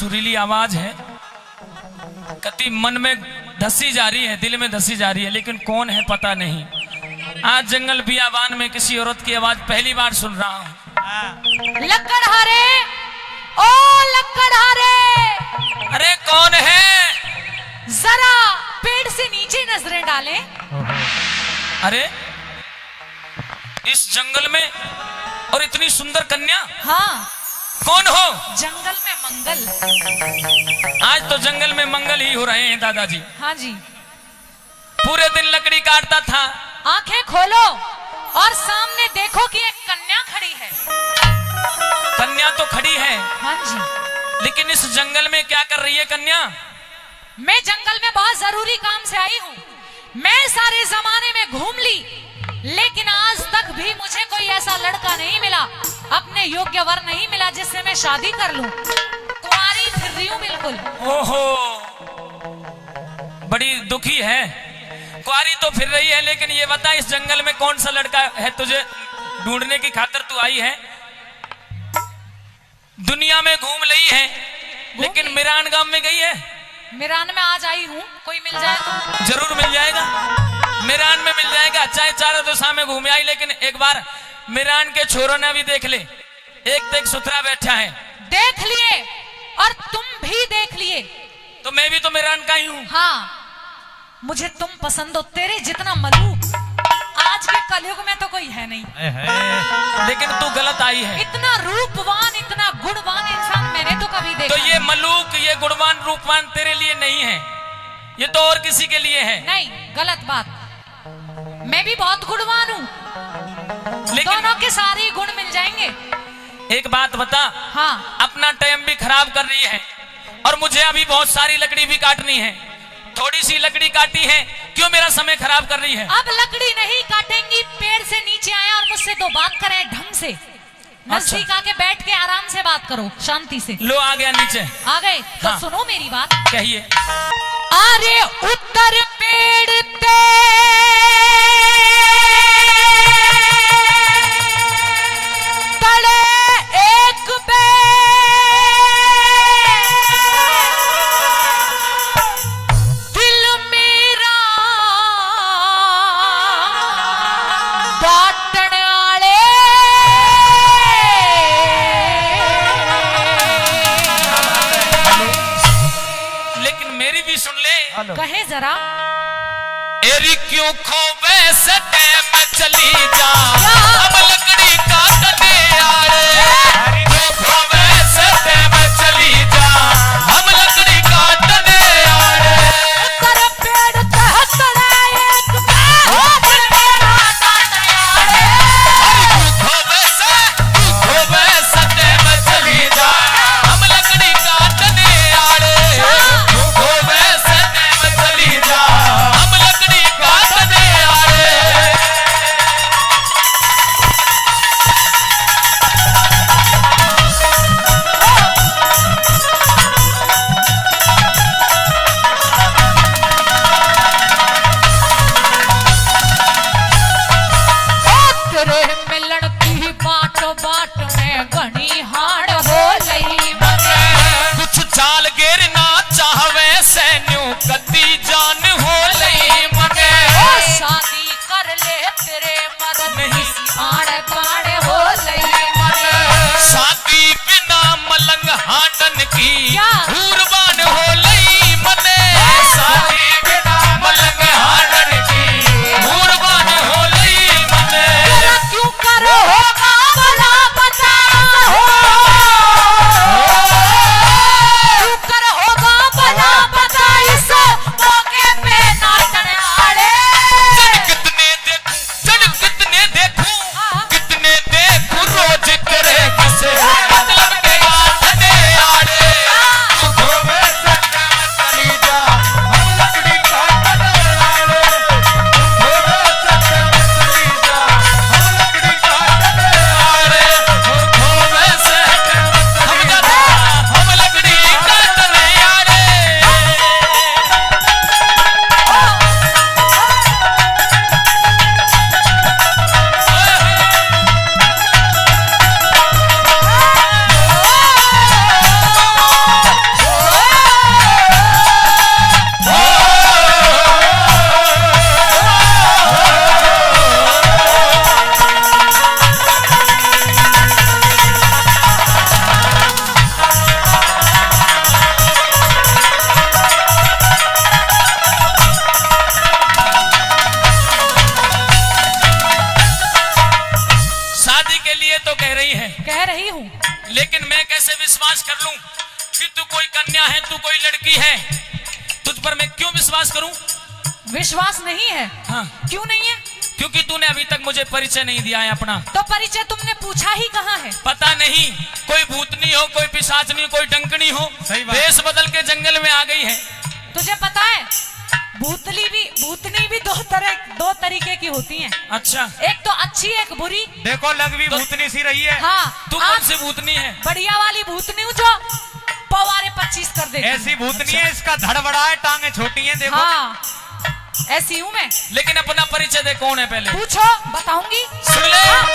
सुरीली आवाज है, कति मन में धसी जा रही है, दिल में धसी जा रही है, लेकिन कौन है पता नहीं। आज जंगल बियाबान में किसी औरत की आवाज पहली बार सुन रहा हूँ। लकड़हारे, ओ लकड़हारे, अरे कौन है? जरा पेड़ से नीचे नजरें डालें। अरे इस जंगल में और इतनी सुंदर कन्या? हाँ, कौन हो? जंगल में मंगल। आज तो जंगल में मंगल ही हो रहे हैं दादाजी। हाँ जी। पूरे दिन लकड़ी काटता था। आंखें खोलो और सामने देखो कि एक कन्या खड़ी है। कन्या तो खड़ी है। हाँ जी। लेकिन इस जंगल में क्या कर रही है कन्या? मैं जंगल में बहुत जरूरी काम से आई हूँ। मैं सारे जमाने में घूम ली, लेकिन आज तक भी मुझे कोई ऐसा लड़का नहीं मिला, अपने योग्य वर नहीं मिला जिससे मैं शादी कर लूं। कुंवारी फिर रही हूं बिल्कुल। ओहो, बड़ी दुखी है। कुंवारी तो फिर रही है, लेकिन ये बता इस जंगल में कौन सा लड़का है तुझे ढूंढने की खातिर तू आई है? दुनिया में घूम रही है, लेकिन मिरान गांव में गई है? मिरान में आज आई हूँ, कोई मिल जाए तो। जरूर मिल जाएगा, मिरान में मिल जाएगा। चाहे चारों दिशा में घूमे आई, लेकिन एक बार मिरान के छोरों ने भी देख ले, एक तो एक सुथरा बैठा है। देख लिए और तुम भी देख लिए। तो मैं भी तो मिरान का ही हूँ। हाँ, मुझे तुम पसंद हो। तेरे जितना मलूक आज के कलयुग में तो कोई है नहीं। लेकिन तू गलत आई है। इतना रूपवान, इतना गुणवान इंसान मैंने तो कभी देखा तो ये मलूक, ये गुणवान रूपवान तेरे लिए नहीं है, ये तो और किसी के लिए है। नहीं, गलत बात। मैं भी बहुत गुणवान हूँ, दोनों के सारे गुण मिल जाएंगे। एक बात बता। हाँ। अपना टाइम भी खराब कर रही है और मुझे अभी बहुत सारी लकड़ी भी काटनी है। थोड़ी सी लकड़ी काटी है, क्यों मेरा समय खराब कर रही है? अब लकड़ी नहीं काटेंगी, पेड़ से नीचे आए और मुझसे दो बात करें ढंग से। नजदीक आके बैठ के आराम से बात करो, शांति से। लो आ गया नीचे। आ गए तो हाँ। सुनो मेरी बात। कहिए। अरे उत्तर पेड़ पे तड़े एक दिल मेरा बाटण आले। लेकिन मेरी भी सुन ले। कहे जरा। एरी क्यों खोवे सटे में चली जा, अब लकड़ी काटने आए। क्यों खोवे सटे में चली जा, अब लकड़ी काटने आए। उत्तर पेड़ तड़े एक दिल मेरा बाटण आले। क्यों खोवे सटे में चली जा, हम लकड़ी काटने आए। क्यों खोवे सटे में चली जा, हम लकड़ी काटने आए। विश्वास कर लूं कि तू कोई कन्या है, तू कोई लड़की है, तुझ पर मैं क्यों विश्वास करूं? विश्वास नहीं है? हाँ। क्यों नहीं है? क्योंकि तूने अभी तक मुझे परिचय नहीं दिया है अपना। तो परिचय तुमने पूछा ही कहाँ है? पता नहीं, कोई भूतनी हो, कोई पिशाचनी, कोई डंकनी हो, वेश बदल के जंगल में आ गई है। तुझे पता है भूतनी भी दो तरीके की होती हैं। अच्छा। एक तो अच्छी, एक बुरी। देखो लग भी तो, भूतनी सी रही है। हाँ। तू कौन सी भूतनी है? बढ़िया वाली भूतनी हूँ जो पवारे 25 कर देती। ऐसी भूतनी है, इसका धड़ बड़ा है, टांगे छोटी हैं, देखो। हाँ, ऐसी हूँ मैं। लेकिन अपना परिचय दे, कौन है पहले? पूछो, बताऊंगी। सुन ले।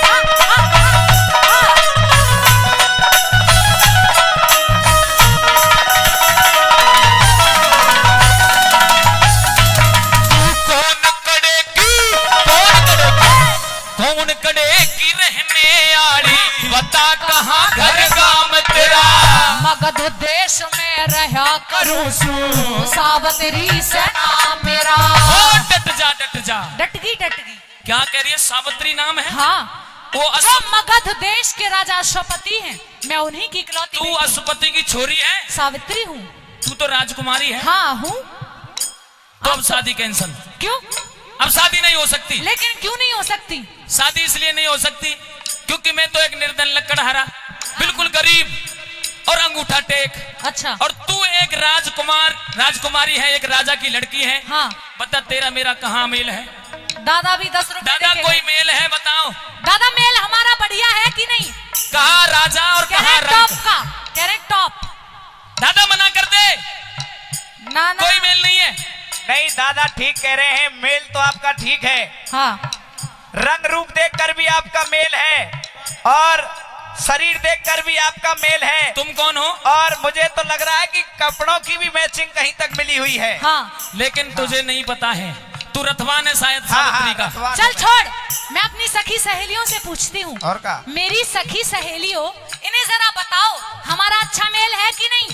कौन कड़े की रहने आड़ी, बता कहाँ घर गाम तेरा? मगध देश में रहा करूं सावतरी से नाम मेरा। ओ डट जा, डट जा। डट गई। क्या कह रही है? सावित्री नाम है? हाँ। वो जो मगध देश के राजा अश्वपति हैं, मैं उन्हीं की इकलौती तू बेटी अश्वपति की छोरी है? सावित्री हूँ। तू तो राजकुमारी है। हाँ हूँ। तो अब शादी कैंसल। क्यों? अब शादी नहीं हो सकती। लेकिन क्यों नहीं हो सकती? शादी इसलिए नहीं हो सकती क्योंकि मैं तो एक निर्धन लकड़हारा, बिल्कुल गरीब और अंगूठा टेक। अच्छा। और तू एक राजकुमारी है, एक राजा की लड़की है। हाँ। बता तेरा मेरा कहाँ मेल है? दादा भी 10 रुपए दादा कोई मेल है? बताओ दादा, मेल हमारा बढ़िया है कि नहीं? कहा राजा और कहा टॉप रंग? का कैरेक्ट टॉप। दादा मना कर दे, ना कोई मेल नहीं है। नहीं दादा ठीक कह रहे हैं, मेल तो आपका ठीक है। हाँ। रंग रूप देखकर भी आपका मेल है और शरीर देखकर भी आपका मेल है। तुम कौन हो? और मुझे तो लग रहा है कि कपड़ों की भी मैचिंग कहीं तक मिली हुई है। हाँ। लेकिन तुझे नहीं पता है, तू रथवान है शायद हाँ, सावित्री का। रथवान चल है। छोड़, मैं अपनी सखी सहेलियों से पूछती हूँ। और का? मेरी सखी सहेलियों, इन्हें जरा बताओ हमारा अच्छा मेल है कि नहीं?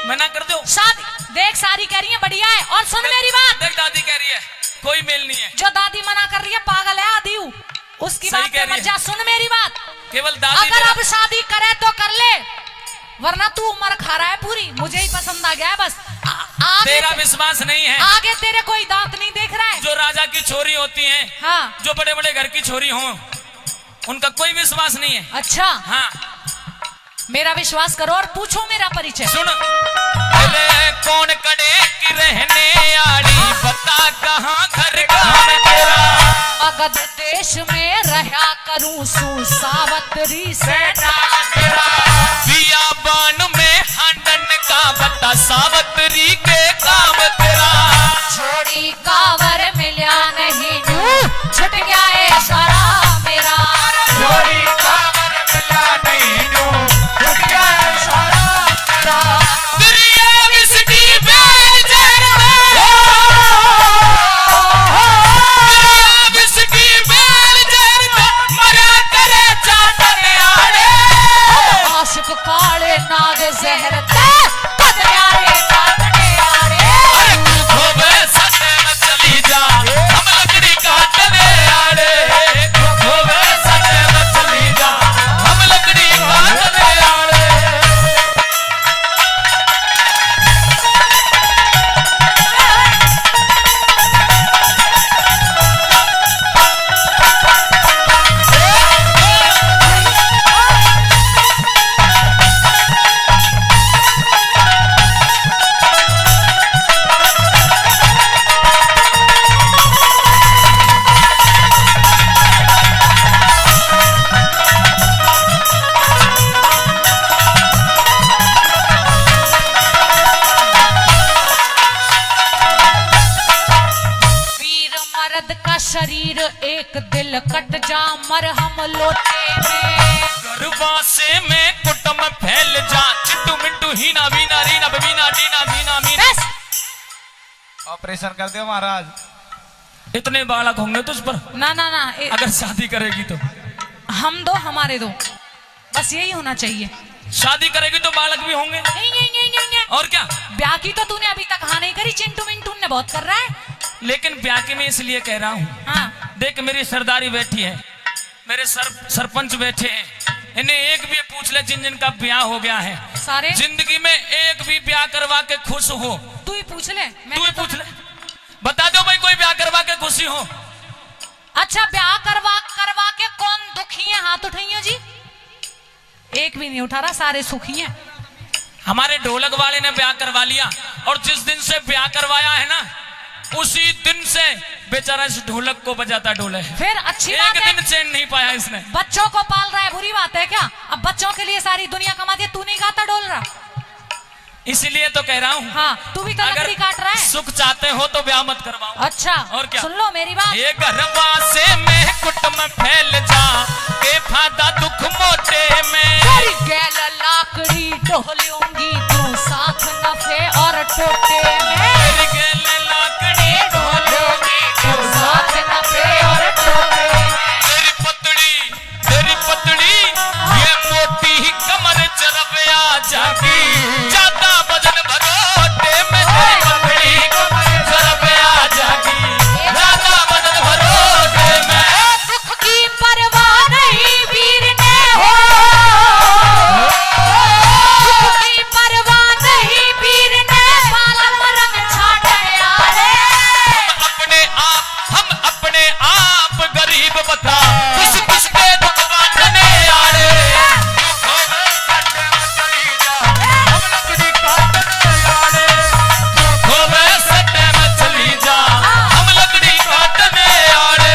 मना कर दो। शादी देख, सारी कह रही है बढ़िया है। और सुन मेरी बात, देख दादी कह रही है कोई मेल नहीं है। जो दादी मना कर रही है पागल है आदि हूँ, उसकी सही बात कह पे रही मत है। जा। सुन मेरी बात, केवल दादी अगर मेरा- अब शादी करे तो कर ले, वरना तू उम्र खा रहा है पूरी। मुझे ही पसंद आ गया है बस। आगे तेरा विश्वास नहीं है। आगे तेरे कोई दांत नहीं देख रहा है। जो राजा की छोरी होती हैं, हाँ। जो बड़े बड़े घर की छोरी हों, उनका कोई विश्वास नहीं है। अच्छा, हाँ मेरा विश्वास करो और पूछो मेरा परिचय। सुन, पहले कौन कड़े की रहने आड़ी, बता कहाँ घर गाम तेरा? मगध देश में रहा करूं सावतरी से नाम तेरा बियाबान में हंडन का, बता सावित्री के काम तेरा? छोड़ी कावर मिला नहीं नू, छुट गया है सारा मेरा। छोड़ी कावर मिला नहीं नू, छूट गया है सारा मेरा। दुनिया विसकी बेजर विसकी बेजर मरा करे चाटन आड़े। आशिक काले नाग जहर ते पतयारे काटने आड़े। अरे तू खोबे सटे में चली जा, हम लकड़ी काटने आड़े। तू खोबे सटे में चली जा, हम लकड़ी काटने आड़े। वीर मर्द का शरीर एक दिल कट जा मरहम लोटे में। गर्भाशय में कुटुंब फैल जा, चिट्टू मिट्टू हीना वीना रीना बबीना डीना मीना मीना। बस, ऑपरेशन कर दो महाराज। इतने बालक होंगे तुझ पर ना ना ना, अगर शादी करेगी तो? हम दो हमारे दो, बस यही होना चाहिए। शादी करेगी तो बालक भी होंगे। नहीं। और क्या? ब्याह की तो तूने अभी तक हाँ नहीं करी, चिंटू मिंटू ने बहुत कर रहा है। लेकिन ब्याह के मैं इसलिए कह रहा हूँ, हाँ। देख मेरी सरदारी बैठी है, मेरे सरपंच बैठे हैं, इन्हें एक भी पूछ ले जिन जिन का ब्याह हो गया है, सारे जिंदगी में एक भी ब्याह करवा के खुश हो? तू ही पूछ ले, तू ही पूछ ले, बता दो भाई कोई ब्याह करवा के खुशी हो? अच्छा, ब्याह करवा के कौन दुखी है? हाथ उठाइए जी। एक भी नहीं उठा रहा, सारे सुखी हैं। हमारे ढोलक वाले ने ब्याह करवा लिया, और जिस दिन से ब्याह करवाया है ना, उसी दिन से बेचारा इस ढोलक को बजाता ढोले है। फिर अच्छी बात है, एक दिन चैन नहीं पाया इसने। बच्चों को पाल रहा है, बुरी बात है क्या? अब बच्चों के लिए सारी दुनिया कमाती है, तू नहीं गाता ढोल रहा? इसलिए तो कह रहा हूँ, हाँ, तू भी तो लकड़ी काट रहा है। सुख चाहते हो तो ब्याह मत करवाओ। अच्छा, और क्या? सुन लो मेरी बात। ये गरबा से मैं कुट में फैल जा, के फायदा दुख मोटे में। तेरी गैल लाकड़ी ढोलूंगी, तू साथ नफे और टोटे में। तेरी गैल लाकड़ी ढोलूंगी, तू साथ नफे और टोटे में। तेरी पतड़ी ये मोटी ही कमर चरबिया जागी, ज्यादा वजन भरोटे में। तेरी पतड़ी कमर चरबिया जागी, ज्यादा वजन भरोटे में। दुख की परवाह नहीं वीर ने हो, दुख की परवाह नहीं वीर ने, पालम रंग छाटे यारे। हम अपने आप गरीब बता, किस किस के दुख बांटने आड़े। खोवे सटे में चली जा, हम लकड़ी काटने आड़े।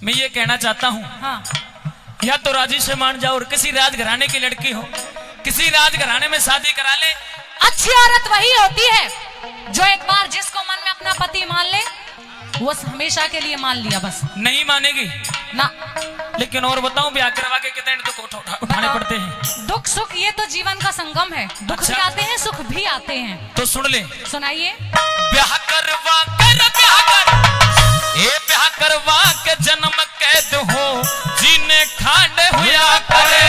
मैं ये कहना चाहता हूँ, हाँ, या तो राजी से मान जाओ और किसी राजघराने की लड़की हो, किसी राजघराने में शादी करा ले। अच्छी औरत वही होती है जो एक बार जिसको मन में अपना पति मान ले, वो हमेशा के लिए मान लिया बस। नहीं मानेगी ना, लेकिन और बताऊं, ब्याह करवा के कितने दुख उठाने पड़ते हैं। दुख सुख ये तो जीवन का संगम है, दुख अच्छा। भी आते हैं, सुख भी आते हैं। तो सुन ले, सुनाइए। ब्याह करवा के जन्म कैद हो, जीने खांड हुआ करे।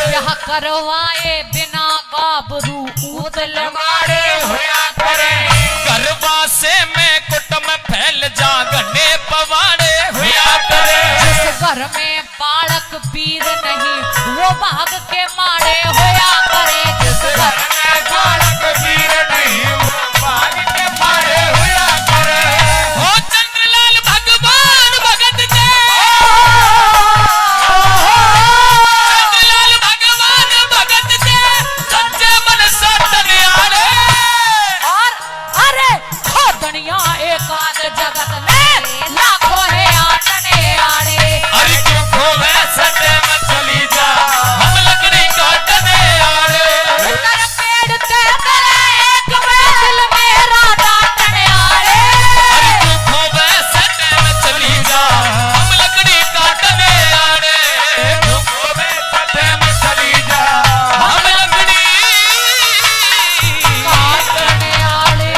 ब्याह करवाए बिना गाबरू ऊत लगाड़े हुआ करे। गरबा से मैं कुट में फैल जा, घने पवाड़े हुआ करे। जिस घर में बालक वीर नहीं, वो भाग के मारे होया करे। जिस घर में बालक वीर नहीं, वो भाग के मारे होया करे। हो चंद्रलाल भगवान भगत के, चंद्रलाल भगवान भगत के, सच्चे मन सतन आड़े। और अरे खो दुनिया एक आध जगत में, लाखों है आटने आड़े। अरे क्यों खोवे सटे में चली जा, हम लकड़ी काटने आड़े। उधर पेड़ ते करे, एक में दिल मेरा डांटने आड़े। अरे क्यों खोवे सटे में चली जा, हम लकड़ी काटने आड़े। क्यों खोवे सटे में चली जा, हम लकड़ी काटने आड़े।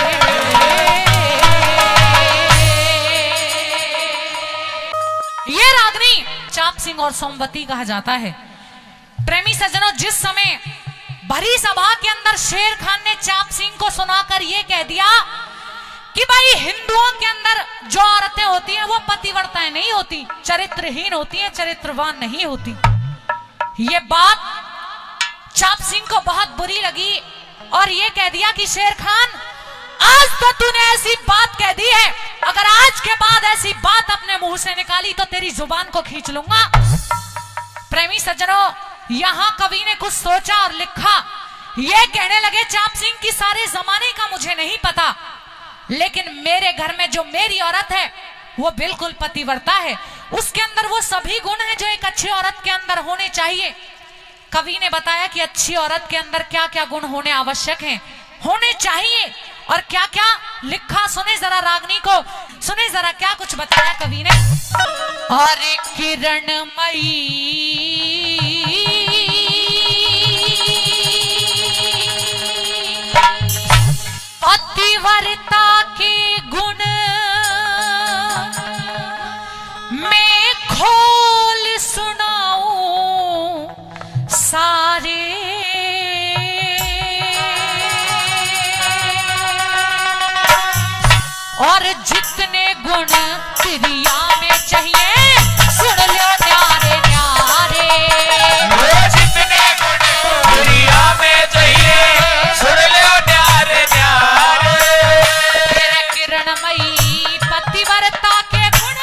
ये रागनी चाप सिंह और सोमवती कहा जाता है। प्रेमी सज्जनों, जिस समय भरी सभा के अंदर शेर खान ने चाप सिंह को सुनाकर ये कह दिया कि भाई हिंदुओं के अंदर जो औरतें होती हैं वो पतिव्रताएं नहीं होती, चरित्रहीन होती हैं, चरित्रवान नहीं होती। ये बात चाप सिंह को बहुत बुरी लगी और ये कह दिया कि शेर खान, आज तो तूने ऐसी बात कह दी है, अगर आज के बाद ऐसी बात अपने मुंह से निकाली तो तेरी जुबान को खींच लूंगा। प्रेमी सज्जनों, यहाँ कवि ने कुछ सोचा और लिखा। ये कहने लगे चाप सिंह की सारे जमाने का मुझे नहीं पता, लेकिन मेरे घर में जो मेरी औरत है वो बिल्कुल पतिव्रता है। उसके अंदर वो सभी गुण हैं जो एक अच्छी औरत के अंदर होने चाहिए। कवि ने बताया कि अच्छी औरत के अंदर क्या क्या गुण होने आवश्यक हैं, होने चाहिए। और क्या क्या लिखा सुने जरा रागनी को, सुने जरा क्या कुछ बताया कवि ने। और किरणमयी पतिव्रता के गुण मैं खोल सुनाऊं सारे, और जितने गुण तिरिया में चाहिए सुन लो न्यारे न्यारे, जितने गुण दुनिया में चाहिए सुन लो न्यारे न्यारे। तेरे किरणमयी पतिव्रता के गुण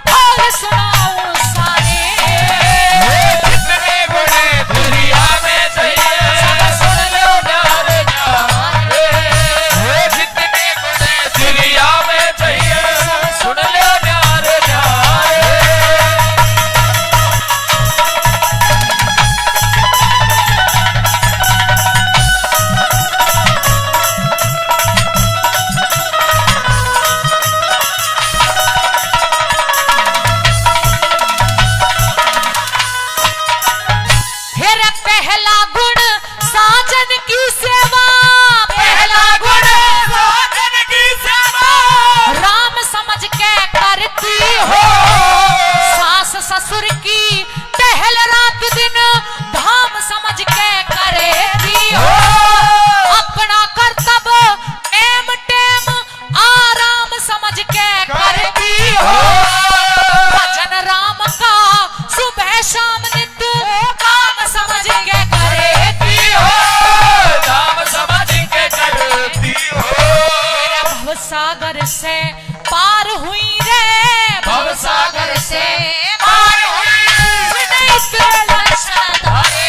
खोल सुनाऊं सारे, जितने गुण दुनिया में चाहिए सुन लो न्यारे न्यारे। जितने गुण दुनिया में चाहिए सुन लो न्यारे न्यारे। फिर पहला गुण साजन की सेवा, पहला गुण साजन की सेवा राम समझ के करती हो, सास ससुर की पहल रात दिन धाम समझ के करती हो, अपना कर्तव्य नेम टेम आराम समझ के करती हो, भजन राम का सुबह शाम नित काम समझ के करती हो, नाम समझ के करती हो। मेरा भवसागर से पार हुई रे, भवसागर से पार हुई नहीं तेरे लक्षण धारे,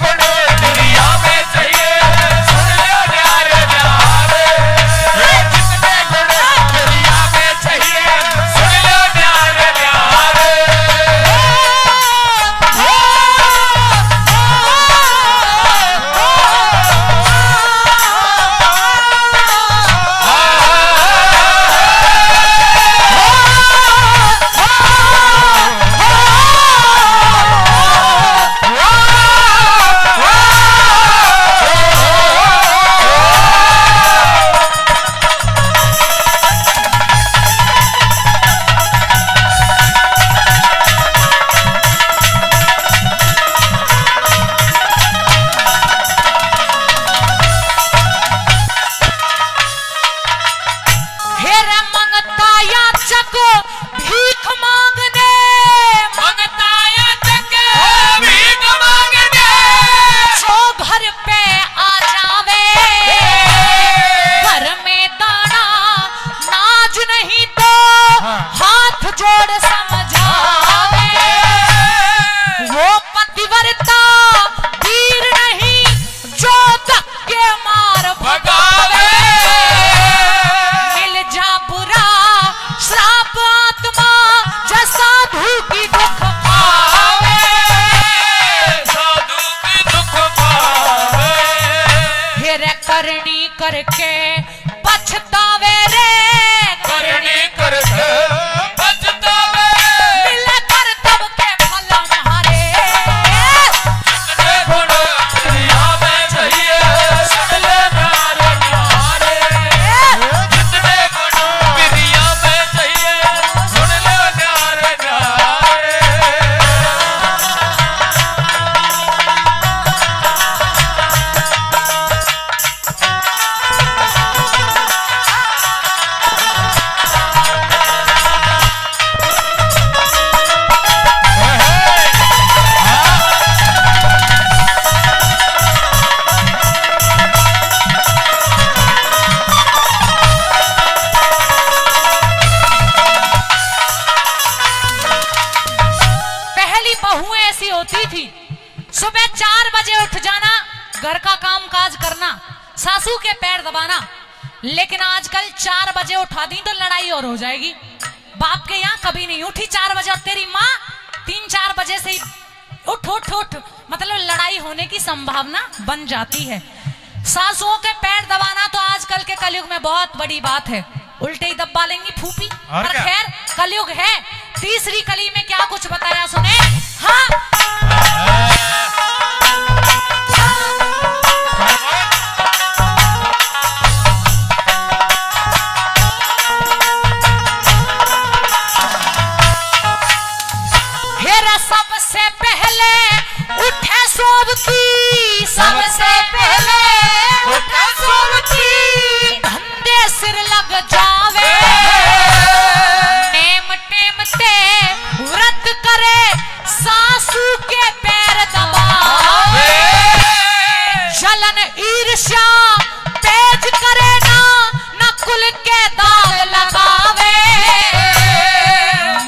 गुण दुनिया में चाहिए सुन लो न्यारे न्यारे। जितने गुण दुनिया में चाहिए सुन लो न्यारे न्यारे। फिर मंगता याचक भीख मांगने, मंगता याचक भीख मांगने, जो घर पे आ जावे घर में दाना नाज नहीं तो हाथ जोड़ समझावे, वो पतिव्रता वीर नहीं जो धक्के मार भगावे। मिल जा बुरा श्राप आत्मा जो साधु की दुख पावे, साधु की दुख पावे। फिर करनी करके पछतावे रे, करनी करके पछतावे। मिले कर्तव्य के फल हमारे, जितने गुण दुनिया में चाहिए सुन लो न्यारे न्यारे। जितने गुण दुनिया में चाहिए सुन लो न्यारे न्यारे। पहली बहुएं ऐसी होती थी, सुबह 4 बजे उठ जाना, घर का काम काज करना, सासू के पैर दबाना, लेकिन आजकल 4 बजे उठा दी तो लड़ाई और हो जाएगी। बाप के यहाँ कभी नहीं उठी 4 बजे, और तेरी माँ 3-4 बजे से ही उठ उठ उठ, मतलब लड़ाई होने की संभावना बन जाती है। सासुओं के पैर दबाना तो आजकल के कलयुग में बहुत बड़ी बात है, उल्टे ही दबा लेंगी फूफी। और पर क्या? खैर कलयुग है। तीसरी कली में क्या कुछ बताया सुने। हाँ हेरा सबसे पहले उठे सोबती, सबसे पहले उठे सोबती, धंधे सिर लग जावे, नेम टेम ते व्रत करे, सासू के पैर दबावे, जलन ईर्ष्या तेज करे ना, न कुल के दाग लगावे,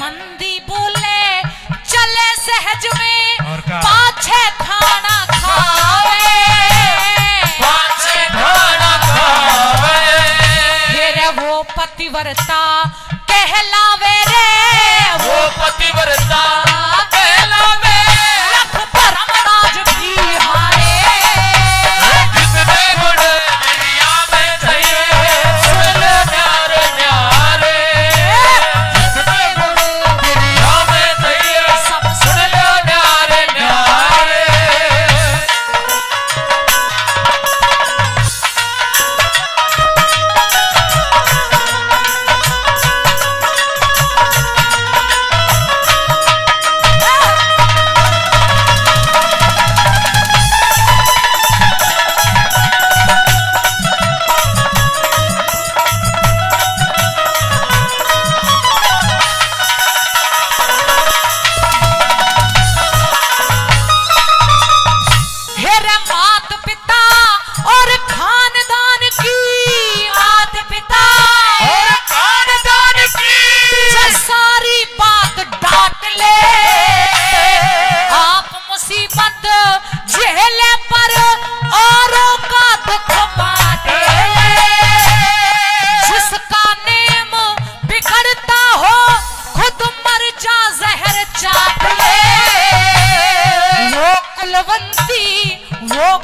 मंदी बोले चले सहज में, और का? पाछे खाना खावे, पाछे खाना खावे, फिर वो पतिव्रता कहलावे रे, वो पतिव्रता कहलावे, लख परम राज भी हारे, जितने गुण दुनिया में चाहिए, सुन लो न्यारे न्यारे, जितने गुण दुनिया में चाहिए, सब सुन लो न्यारे न्यारे। हेरे मात पिता और खानदान की, मात पिता और खानदान की जो सारी बात डांट ले, आप मुसीबत झेले पर औरों का दुख बांटे, जिसका नेम बिगड़ता हो खुद मर जा जहर चाट ले, वो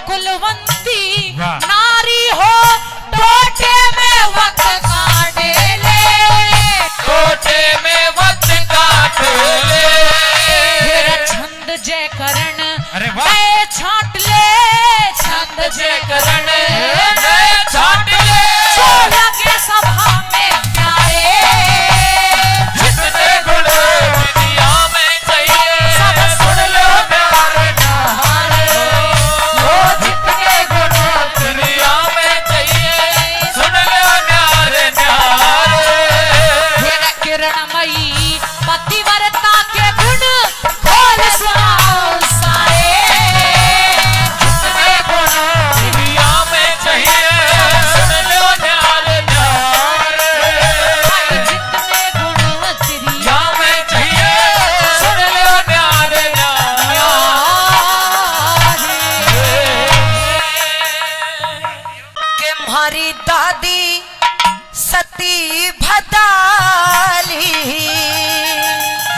कुलवंती वाह। नारी हो टोटे में वक्त काटे ले, कोटे में वक्त काट ले, फिर छंद जय करण अरे वाह। नए छाट ले, छंद जय करण नए छाट ले, जो लगे सभा में प्यारे, जितने गुण दुनिया में चाहिए, सब सुन लो न्यारे न्यारे, वो जितने गुण दुनिया में चाहिए, सुन लो न्यारे न्यारे, फिर किरणमयी पतिव्रता के गुण खोल सुनाओ सारे, जितने गुण दुनिया में चाहिए, सुन लो न्यारे न्यारे, जितने गुण तेरी दुनिया में चाहिए, सुन लो न्यारे न्यारे। के मारी दादी सती भदाली,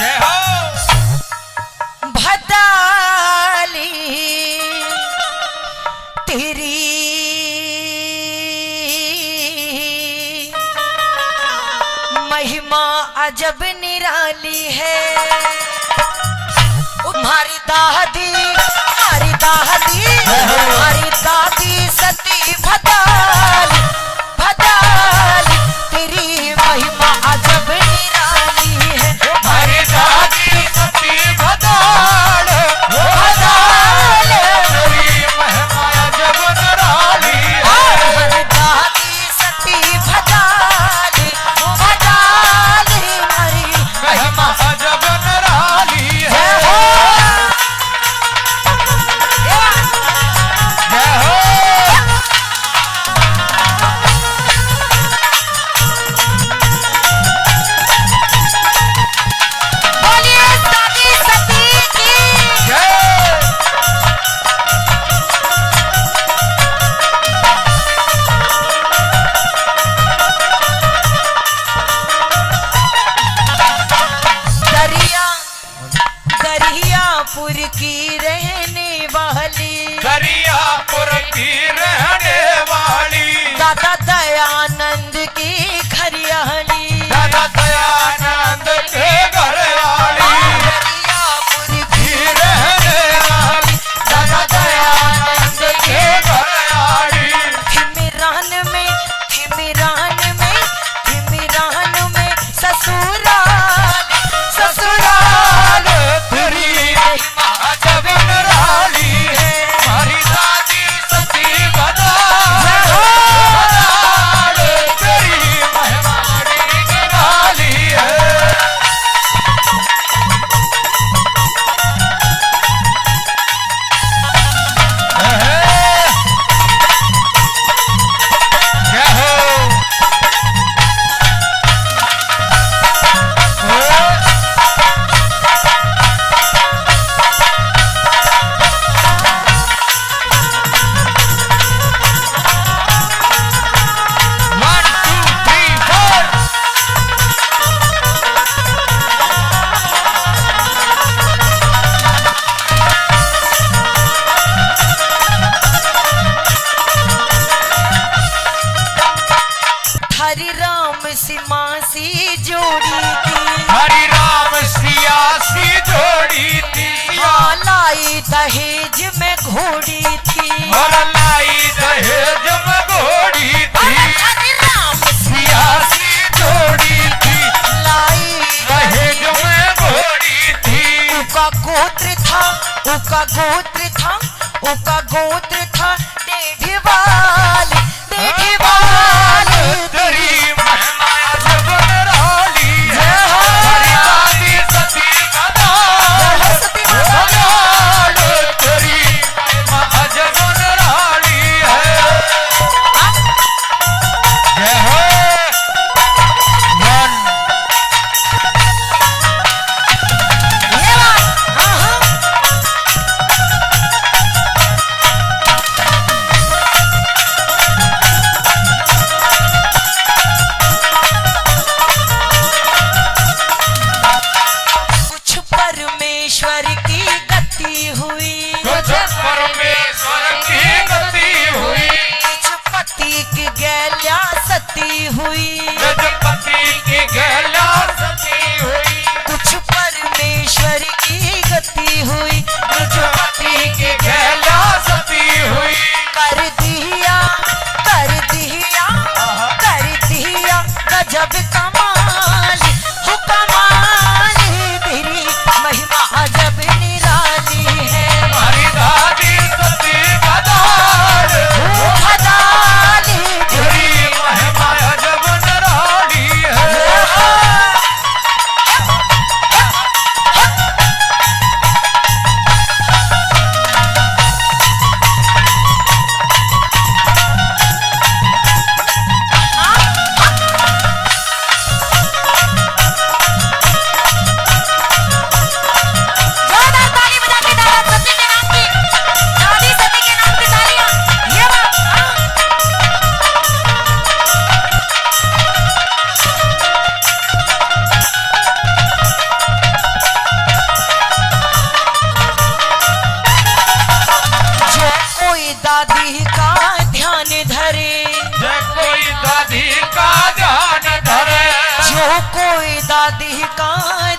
जय हो। भदाली तेरी महिमा अजब निराली है, तुम्हारी दादी तुम्हारी दादी सती भदाली, भदाली तेरी महिमा अजब निराली है, हमारी दादी सती भदाल, भदाल तेरी महिमा जब निराली है। तुम्हारी दादी सती भदाली, भदाली हमारी महिमा जब निराली है। जय हो। जय हो। बोलिए दादी सती की जय। दरिया दरियापुर की रहने वाली, दरियापुर की रहने दादा दयानंद की खरियाली दादा दयानंद के घर वाली दरियापुर ही रहने वाली दादा दयानंद के घर वाली थिमिरान में ससुराल ससुराल तेरी महिमा जब निराली है हमारी दादी सती बदाल तेरी महिमा निराली है क्या हो One, two, three, four. Hari Ram सिमासी जोड़ी थी हरि राम सियासी जोड़ी थी लाई दहेज में घोड़ी थी और लाई दहेज में घोड़ी थी हरि राम सियासी जोड़ी थी लाई दहेज में घोड़ी थी उका गोत्र था डेढ़वाली तेरी महिमा जब निराली है हमारी दादी सती बदाल तेरी महिमा जब निराली है जय हो वन कुछ परमेश्वर की गति हुई कुछ परमेश्वर की गति हुई कुछ पति की गैल्या सती हुई गजपति की गैला सती हुई कुछ परमेश्वर की गति हुई गजपति की गैला सती हुई कर दिया गजब कमाल हो कमाल तेरी महिमा जब निराली है हमारी दादी सती बदाल भदाली तेरी महिमा जब निराली है जोरदार ताली बजा के दादा सती के नाम की दादी सती के नाम की तालियां ये बात जो कोई दादी का ध्यान धरे जय कोई दादी का ध्यान धरे जो कोई दादी का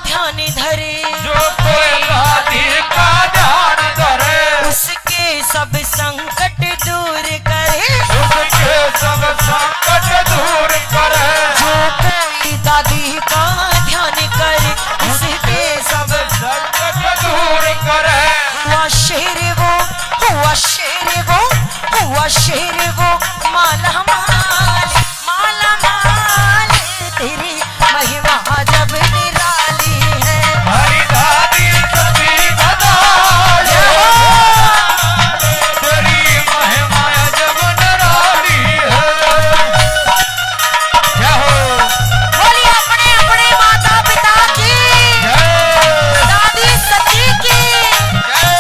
ध्यान धरे जो कोई दादी का ध्यान धरे उसके सब संकट दूर करे उसके सब संकट दूर करे जो कोई दादी का ध्यान करे उसके सब संकट दूर करे हुआ शेर वो माला माल तेरी महिमा जब निराली है हमारी दादी सती बदाल तेरी महिमा जब निराली है क्या हो बोलिए अपने माता पिता की जय दादी सती की जय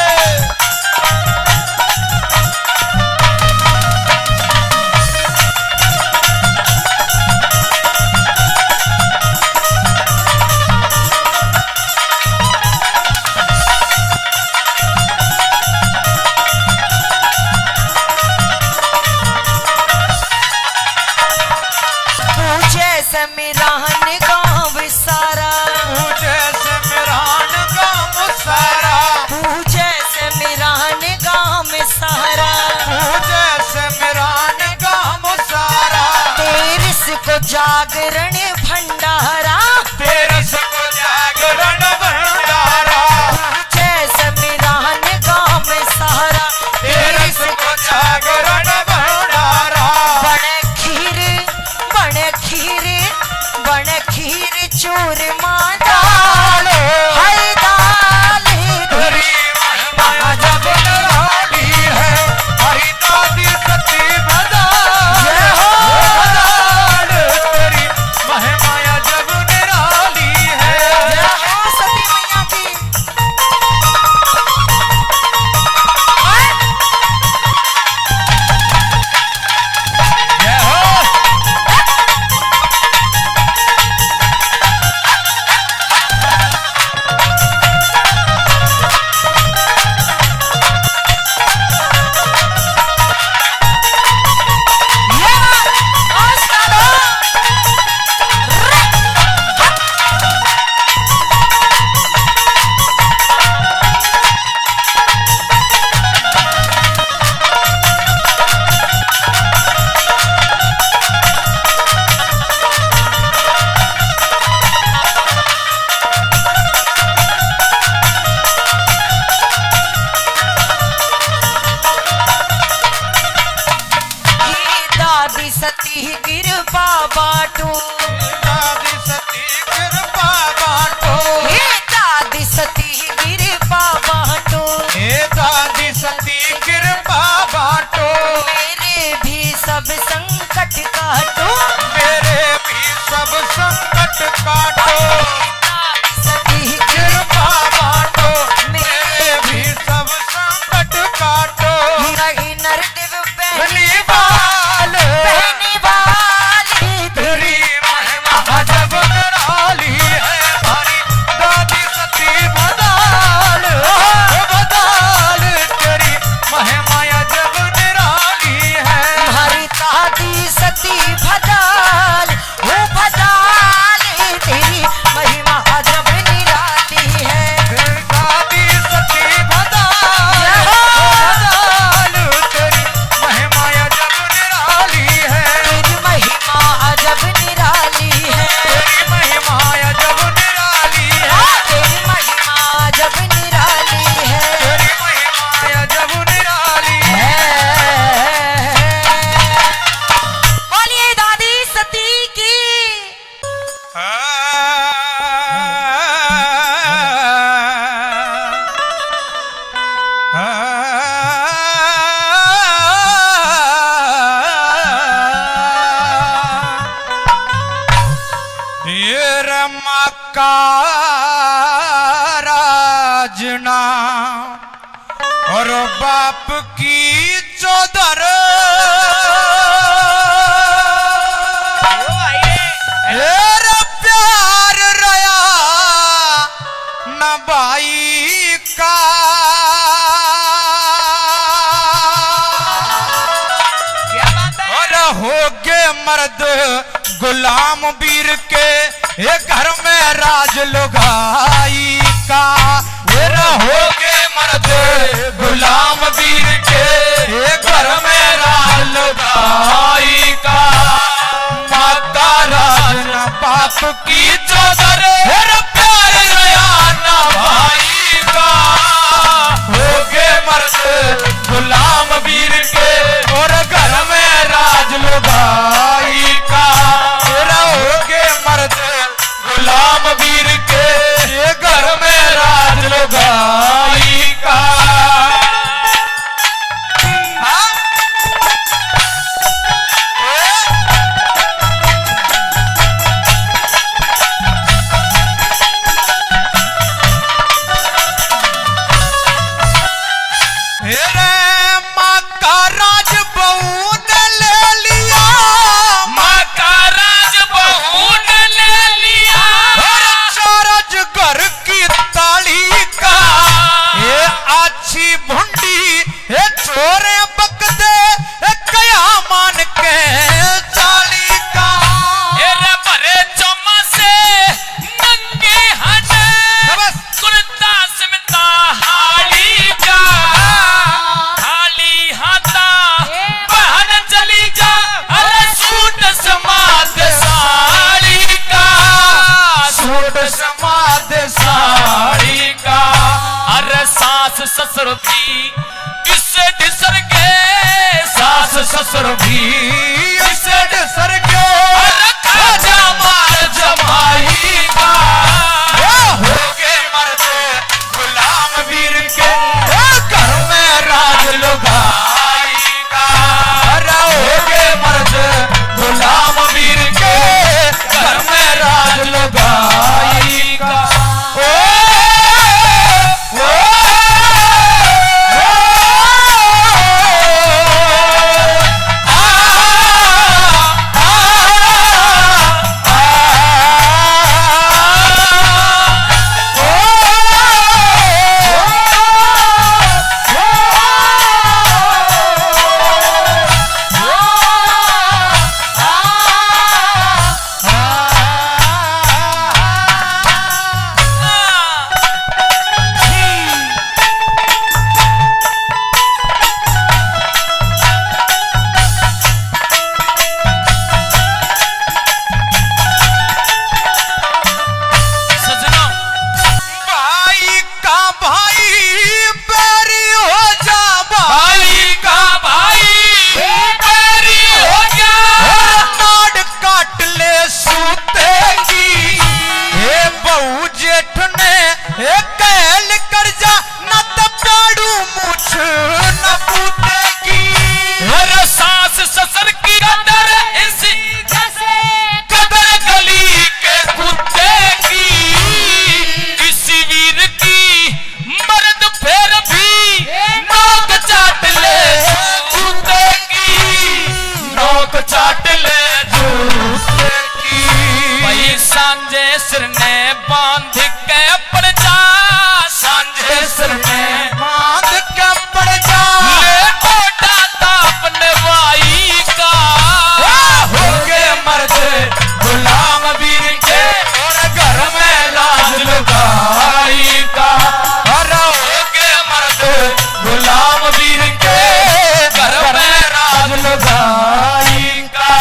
जागरण भंडारा, तेरस को जागरण भंडारा, जय समिरान गाँव में सहारा, तेरस को जागरण भंडारा। बड़े खीर बड़े खीर बड़े खीर चूरमा दाल, है दाल तेरी महिमा जब निराली है, हरि दादी सती बदाल, जय हो। बदाल तेरी महिमा जब निराली है। जय हो सती मैया की। जय हो। ये बात उस्ताद दादी सती कृपा बाटो, दादी सती कृपा बाटो, हे दादी सती कृपा बाटो, हे दादी सती कृपा बाटो, मेरे भी सब संकट काटो, मेरे भी सब संकट काटो। दादी सती कृपा बाटो, मेरे मेरे भी सब संकट काटो। रही नरदेव बनी बाल, पहने वाली तेरी महिमा जब निराली है, हरी दादी सती बदाल, बदाल तेरी महिमा जब निराली है। हरी दादी सती भदाल, वो भदाल तेरी महिमा जब निराली है। दादी सती बदाल, जय हो। बदाल तेरी महिमा जब निराली है। तेरी महिमा जब निराली है, तेरी महिमा जब निराली है, तेरी महिमा जब निराली है, तेरी महिमा जब निराली बोलिए दादी सती की। ये रमा का राजना और बाप की चौधर, तेरा प्यार रया न बाई का, और होगे मर्द गुलाम वीर के, ये घर में राज लुगाई का। मेरा होगे मर्द गुलाम वीर के, ये घर में राज लुगाई का। माता राज न बाप की चौधर, मेरा प्यार रया न भाई का। होगे मर्द गुलाम वीर के, और घर में राज लुगाई का। तेरा होगे मर्द गुलाम वीर के, ये घर में राज लुगाई का। और भी सर के खाजा मार जमाई का हो गए मर्द गुलाम वीर के घर में राज लुगाई का हो गए मर्द गुलाम वीर के घर में राज लुगाई का सांझे सिर ने बांध के पड़ जा सांझे सिर ने बांध के पड़ जा ले ओटा ताप नवाई का हो गए मर्द गुलाम वीर के और घर में लाज लुगाई का हो गए मर्द गुलाम वीर के घर में राज लुगाई का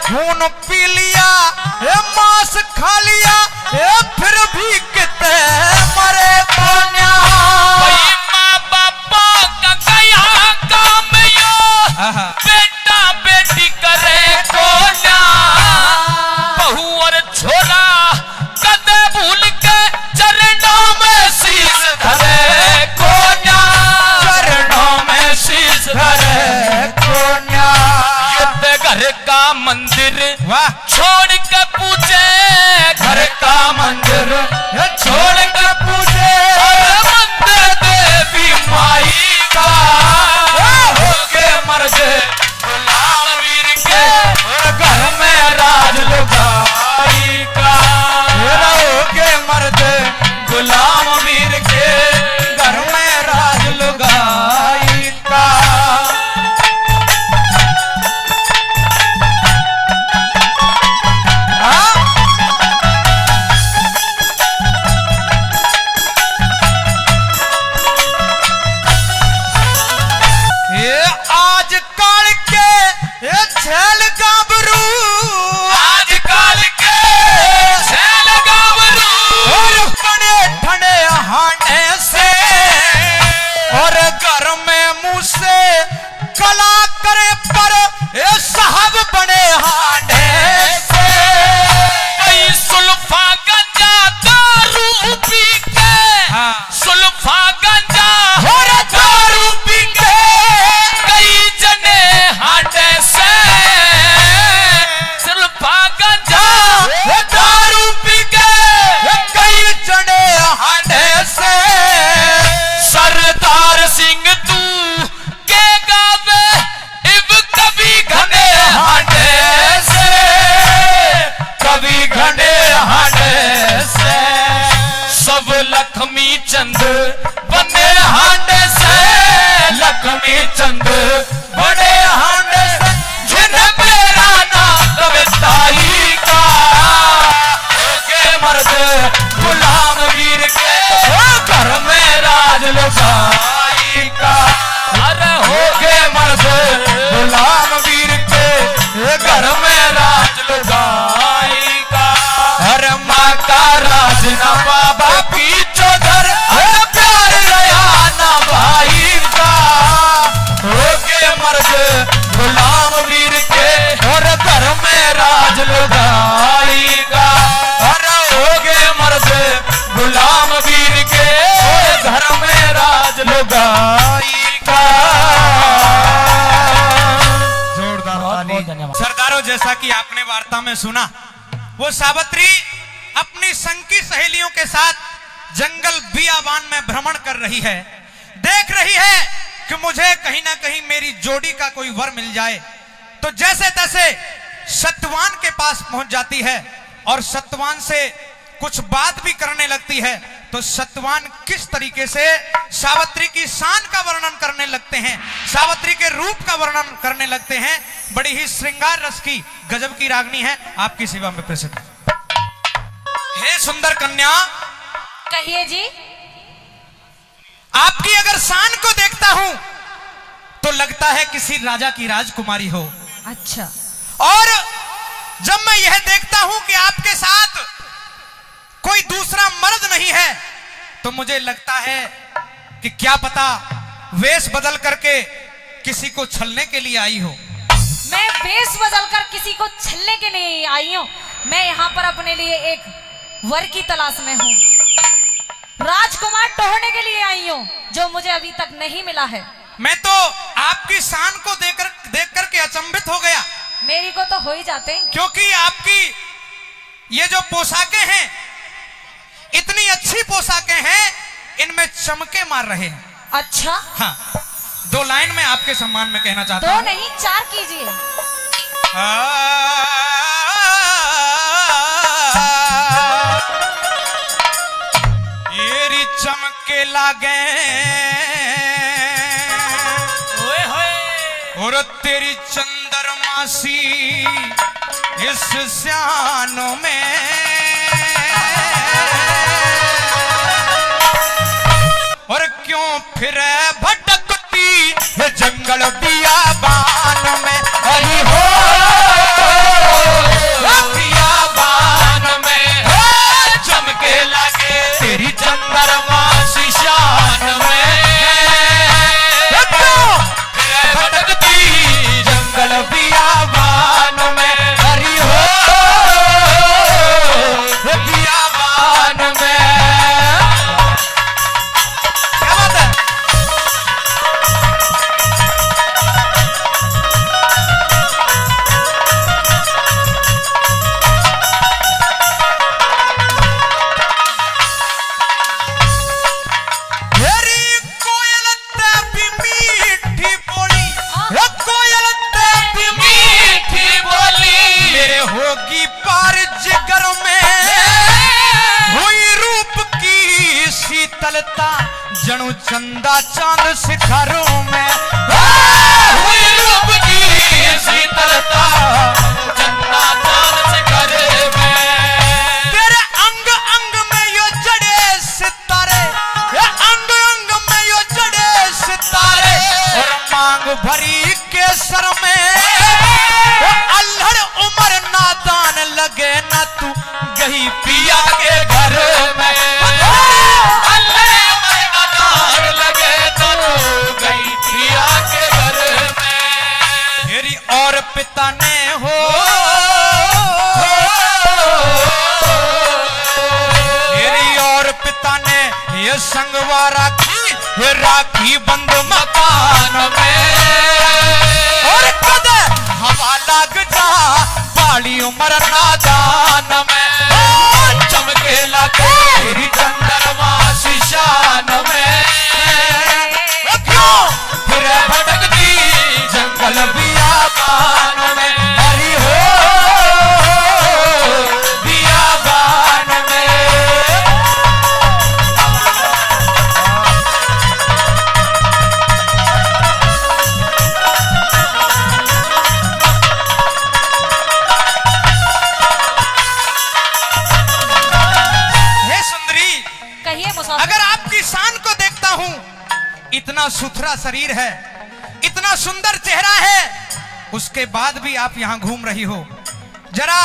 खून पी लिया मांस खा लिया फिर भी कितने मरे कोन्या माँ बापा का गया काम यो बेटा बेटी करे कोन्या बहू और छोरा कदे भूल के चरणों में शीश धरे कोन्या चरणों में शीश धरे कोन्या घर का मंदिर छोड़ के पूछे घर का मंदिर छोड़ के पूछे मंदिर देवी माई का हो गए मर्द गुलाम वीर के घर में राज लुगाई का हो गए मर्द गुलाम वीर के घर में राज लुगाई का हजारों, जैसा कि आपने वार्ता में सुना, वो सावित्री अपनी संग की सहेलियों के साथ जंगल बियाबान में भ्रमण कर रही है। देख रही है कि मुझे कहीं ना कहीं मेरी जोड़ी का कोई वर मिल जाए। तो जैसे तैसे सत्यवान के पास पहुंच जाती है और सत्यवान से कुछ बात भी करने लगती है। तो सत्यवान किस तरीके से सावित्री की शान का वर्णन करने लगते हैं, सावित्री के रूप का वर्णन करने लगते हैं। बड़ी ही श्रृंगार रस की गजब की रागनी है, आपकी सेवा में प्रसिद्ध। हे सुंदर कन्या, कहिए जी। आपकी अगर शान को देखता हूं तो लगता है किसी राजा की राजकुमारी हो। अच्छा। और जब मैं यह देखता हूं कि आपके साथ कोई दूसरा मर्द नहीं है तो मुझे लगता है कि क्या पता वेश बदल करके किसी को छलने के लिए आई हो। मैं वेश बदलकर किसी को छलने के लिए आई हूँ। मैं यहाँ पर अपने लिए एक वर की तलाश में हूँ, राजकुमार टोहने के लिए आई हूँ, जो मुझे अभी तक नहीं मिला है। मैं तो आपकी शान को देख करके अचंभित हो गया। मेरी को तो हो ही जाते हैं, क्योंकि आपकी ये जो पोशाकें हैं, इतनी अच्छी पोशाकें हैं, इनमें चमके मार रहे हैं। अच्छा। हाँ, 2 लाइन में आपके सम्मान में कहना चाहता हूं। 2 नहीं 4 कीजिए। येरी चमके लागे और तेरी चंद्रमासी इस स्यानों में, और क्यों फिर भटकती है जंगल बियाबान में। हरी हो बियाबान में चमके लगे तेरी चंद्रमा सी शान में, भटकती जंगल बियाबान में। हरी हो बियाबान में। क्या बात है? होगी पार जिगर में हुई रूप की शीतलता, जणु चंदा चांद शिखरों में। हुई रूप की शीतलता, चंदा चांद शिखर में। तेरे अंग अंग में यो जड़े सितारे, अंग अंग में यो जड़े सितारे, और मांग भरी केसर में अल्हड़ उमर नादान लगे ना तू गही पिया के घर में। अल्लाह उमर नादान लगे तो गई पिया के घर में। मेरी और पिता ने हो, मेरी और पिता ने ये संगवा राखी, राखी बंद मकान में। और कद हवा लग जा बाली उमर नादान में, चमके लगे तेरी चंद्रमा सी शान में। क्यों फिर भटकती जंगल बियाबान में। हरी हो बियाबान में। अगर आपकी शान को देखता हूं, इतना सुथरा शरीर है, इतना सुंदर चेहरा है, उसके बाद भी आप यहां घूम रही हो। जरा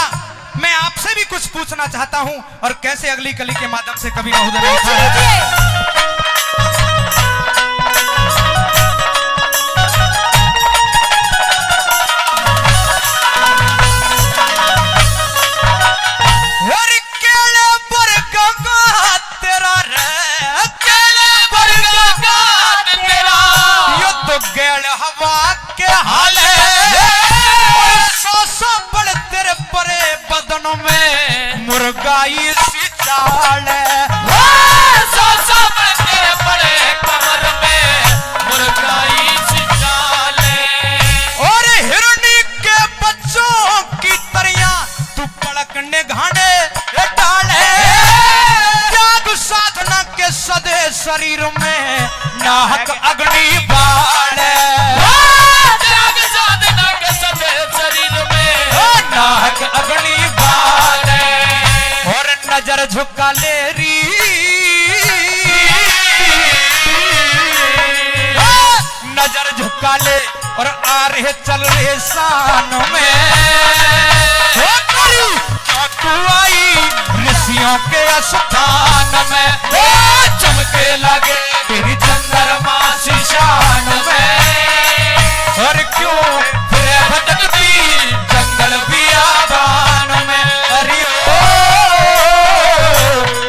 मैं आपसे भी कुछ पूछना चाहता हूं, और कैसे अगली कली के माध्यम से कभी महोदय ने लिखा है। हवा के हाल है, 100 मुर्गाई सी चाल सो बढ़ते बड़े कमर में मुर्गाई सी चाल और हिरनी के बच्चों की तरिया तू पड़कने घाने डाले त्याग साधना के सदे शरीर में नाहक अग्नि बाल त्याग साधना के सदे शरीर में नाहक अग्नि बाल और नजर झुका ले री नजर झुका ले और आ रहे चल रहे शान में तू आई ऋषियों के स्थान में चमके लगे तेरी चंद्रमा सी शान में और क्यों फिर भटकती जंगल बियाबान में अरे ओ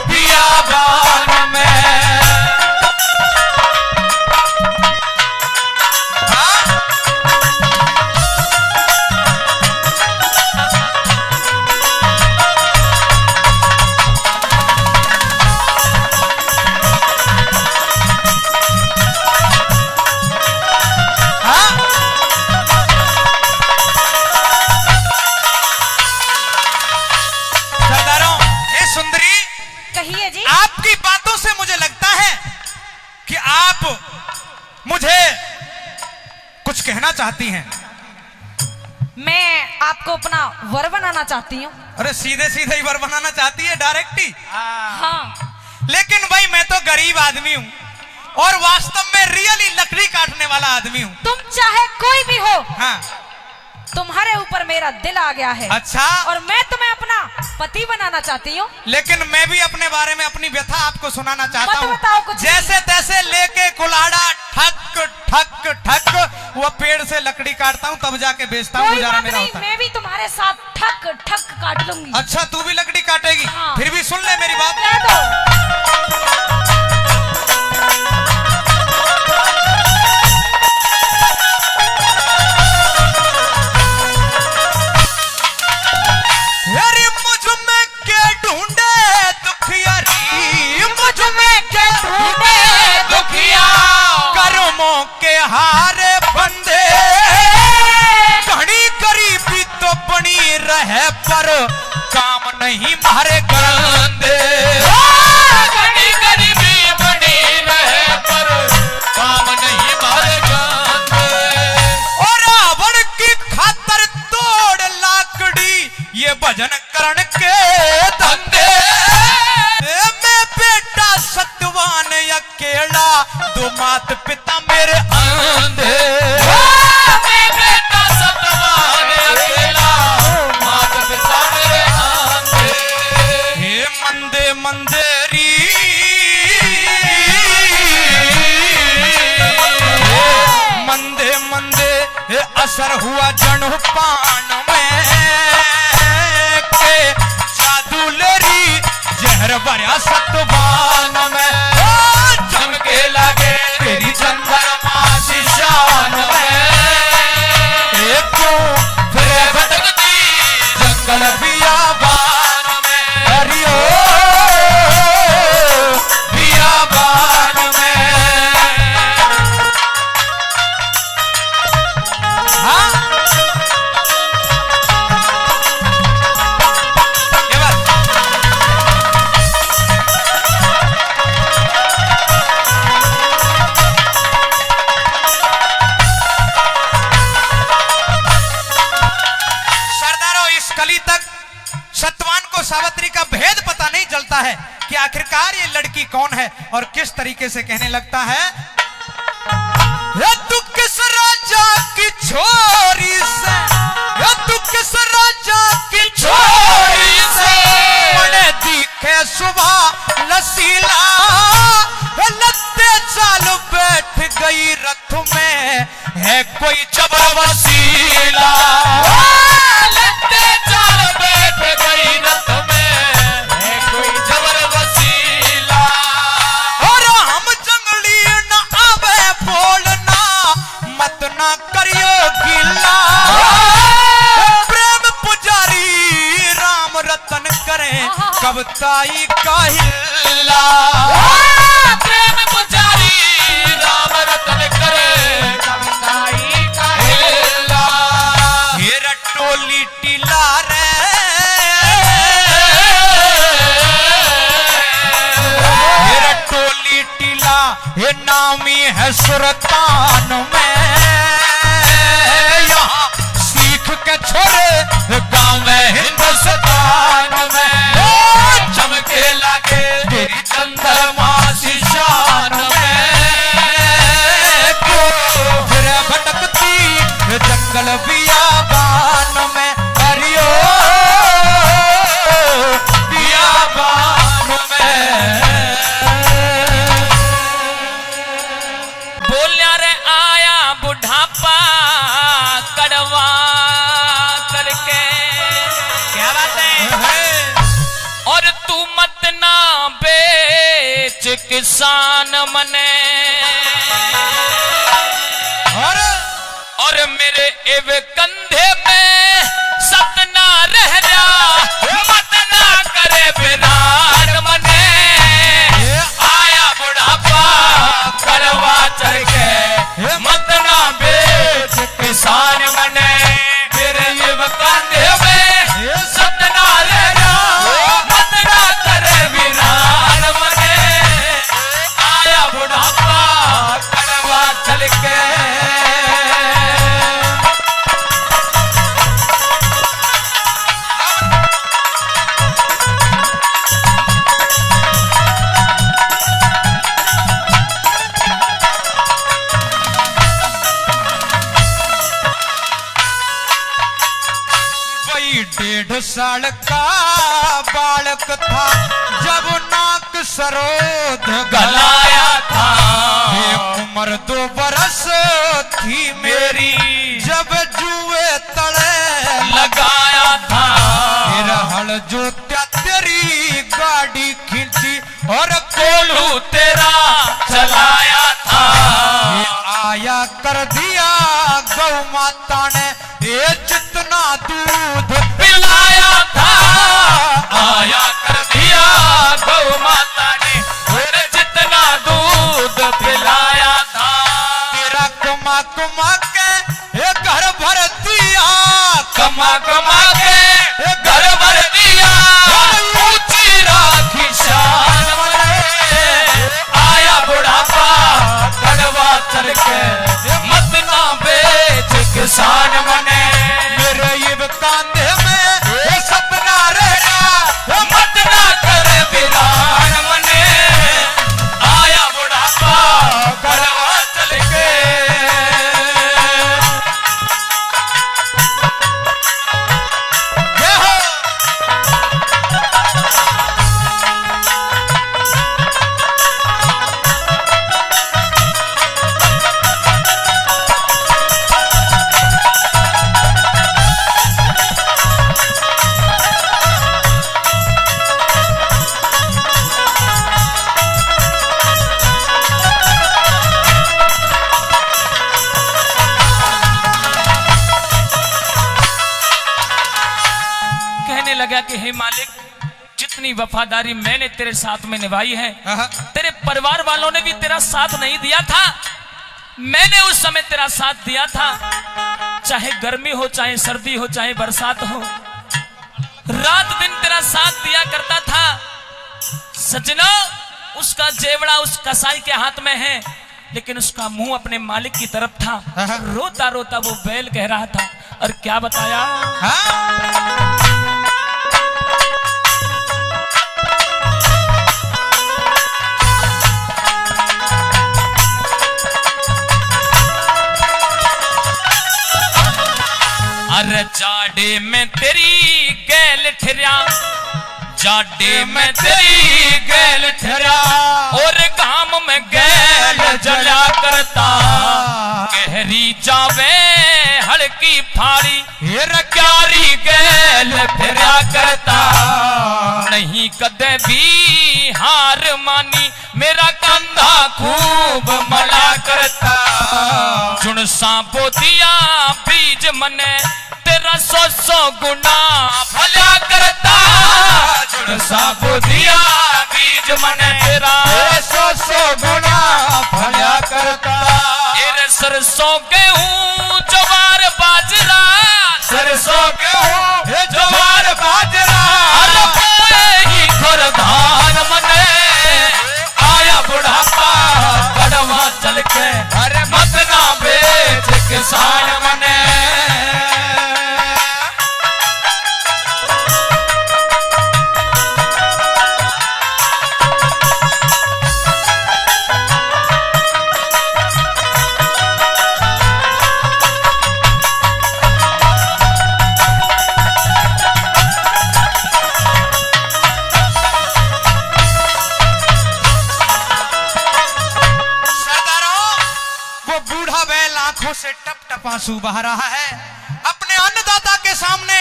बियाबान में हाँ? सरदारों, हे सुंदरी, कहिए जी। आपकी बातों से मुझे लगता है कि आप मुझे कुछ कहना चाहती हैं। मैं आपको अपना वर बनाना चाहती हूँ। अरे सीधे सीधे ही वर बनाना चाहती है, डायरेक्ट ही। हाँ, लेकिन भाई मैं तो गरीब आदमी हूँ और वास्तव में रियली लकड़ी काटने वाला आदमी हूँ। तुम चाहे कोई भी हो, हाँ, तुम्हारे ऊपर मेरा दिल आ गया है। अच्छा। और मैं तुम्हें अपना पति बनाना चाहती हूँ। लेकिन मैं भी अपने बारे में अपनी व्यथा आपको सुनाना चाहता मत हूँ। बताओ कुछ। जैसे तैसे लेके कुल्हाड़ा ठक ठक ठक वो पेड़ से लकड़ी काटता हूँ तब जाके बेचता हूँ, कोई गुजारा बात मेरा नहीं, होता है। मैं भी तुम्हारे साथ ठक ठक काट लूंगी। अच्छा, तू भी लकड़ी काटेगी? हाँ। फिर भी सुन ले मेरी बात। ले दो। अरे मुझ में के ढूंढे दुखियारी, मुझ में के ढूंढे दुखिया, कर्मों के हारे बंदे, घड़ी गरीबी तो बनी रहे पर काम नहीं मारे गंदे। घड़ी गरीबी बनी रहे पर काम नहीं मारे गांधे और रावण की खातर तोड़ लाकड़ी ये भजन करण के धंधे। मैं बेटा सतवान अकेला, दो मात पिता मेरे अंधे। मैं बेटा सतवान अकेला माता पिता मेरे आंधे हे मंदे मंदेरी, मंदे मंदे असर हुआ जन पान में के जादू लेरी जहर भरा सतवान में चमके लगे तेरी चंद्रमा सी शान में क्यों फिर भटकती जंगल बियाबान में हरियो बियाबान में। हाँ, ये बात। सरदारों, इस कली तक सतवान को सावित्री का भेद पता नहीं चलता है कि आखिरकार ये लड़की कौन है और किस तरीके से कहने लगता है। ये तू किस राजा की छोरी से, ये तू किस राजा की छोरी से, मने दिखे सुबह लसीला, लत्ते चाल बैठ गई रथ में है कोई जबर वसीला। लत्ते चाल बैठ गई रथ में है कोई जबर वसीला। और हम जंगली न आवे बोलना, मत ना करियो ताई काहिला प्रेम पुजारी राम रतन करे कविताई काहिला हेरा टोली टीला रे हेरा टोली टीला हे नामी है सुरतान में यहाँ सीख के छोरे गाँव में हिंदुस्तान में चमके लागे तेरी चंद्रमा सी शान में क्यों फिर भटकती जंगल बियाबान में हरियो बियाबान में बोलिया रे आया बुढ़ापा कड़वा करके क्या बात है और तू मत ना बेच किसान मने और मेरे एव कंधे में सतना रह जा मत ना करे बिरान मने आया बुढ़ापा करवा चढ़ के मत ना बेच किसान मने मेरे एव कंधे में सतना रह जा मत ना करे बिरान मने आया बुढ़ापा करवा चढ़ के वही 1.5 साल का बालक था जब नाक सरोद गलाया था ये उम्र 2 बरस थी मेरी जब जुए तले लगाया था मेरा हल जोत्या तेरी गाड़ी खींची और कोलू तेरा चलाया था ये आया कर दिया गौ माता ने ये जितना दूध पिलाया था आया कर दिया गौ माता ने और जितना दूध पिलाया था तेरा कमा कमा के ये घर भर दिया कमा कमा के घर भर दिया ऊंची राखी शान में आया बुढ़ापा कड़वा चढ़ के मत ना बेच किसान मने मेरे ये कांधे में ये सपना रह गया मत ना करे बिरान मने आया बुढ़ापा कड़वा चढ़ के ये हो कहने लगा कि हे मालिक जितनी वफादारी मैंने तेरे साथ में निभाई है तेरे परिवार वालों ने भी तेरा साथ नहीं दिया था मैंने उस समय तेरा साथ दिया था चाहे गर्मी हो चाहे सर्दी हो चाहे बरसात हो रात दिन तेरा साथ दिया करता था सजनो उसका जेवड़ा उस कसाई के हाथ में है लेकिन उसका मुंह अपने मालिक की तरफ था रोता रोता वो बैल कह रहा था और क्या बताया अरे जाडे में तेरी गैल ठहरा जाडे में तेरी गैल ठहरा और गांव में गैल जला करता गहरी जावे हड़की फाड़ी क्यारी गैल फिरा करता नहीं कदे भी हार मानी मेरा कंधा खूब मला करता चुन सांपो दिया बीज मने तेरा 100 गुना भला करता चुन कौन सा बुधिया बीज मन तेरा 100 गुना फला करता। तेरे सरसों गेहूं जवार बाजरा सरसों गेहूं ज्वार बाजरा अरे बोए ही खुर धान मने आया बुढ़ापा कड़वा चल के अरे मत ना बेच किसान मने आंखों से टप टप आंसू बह रहा है। अपने अन्नदाता के सामने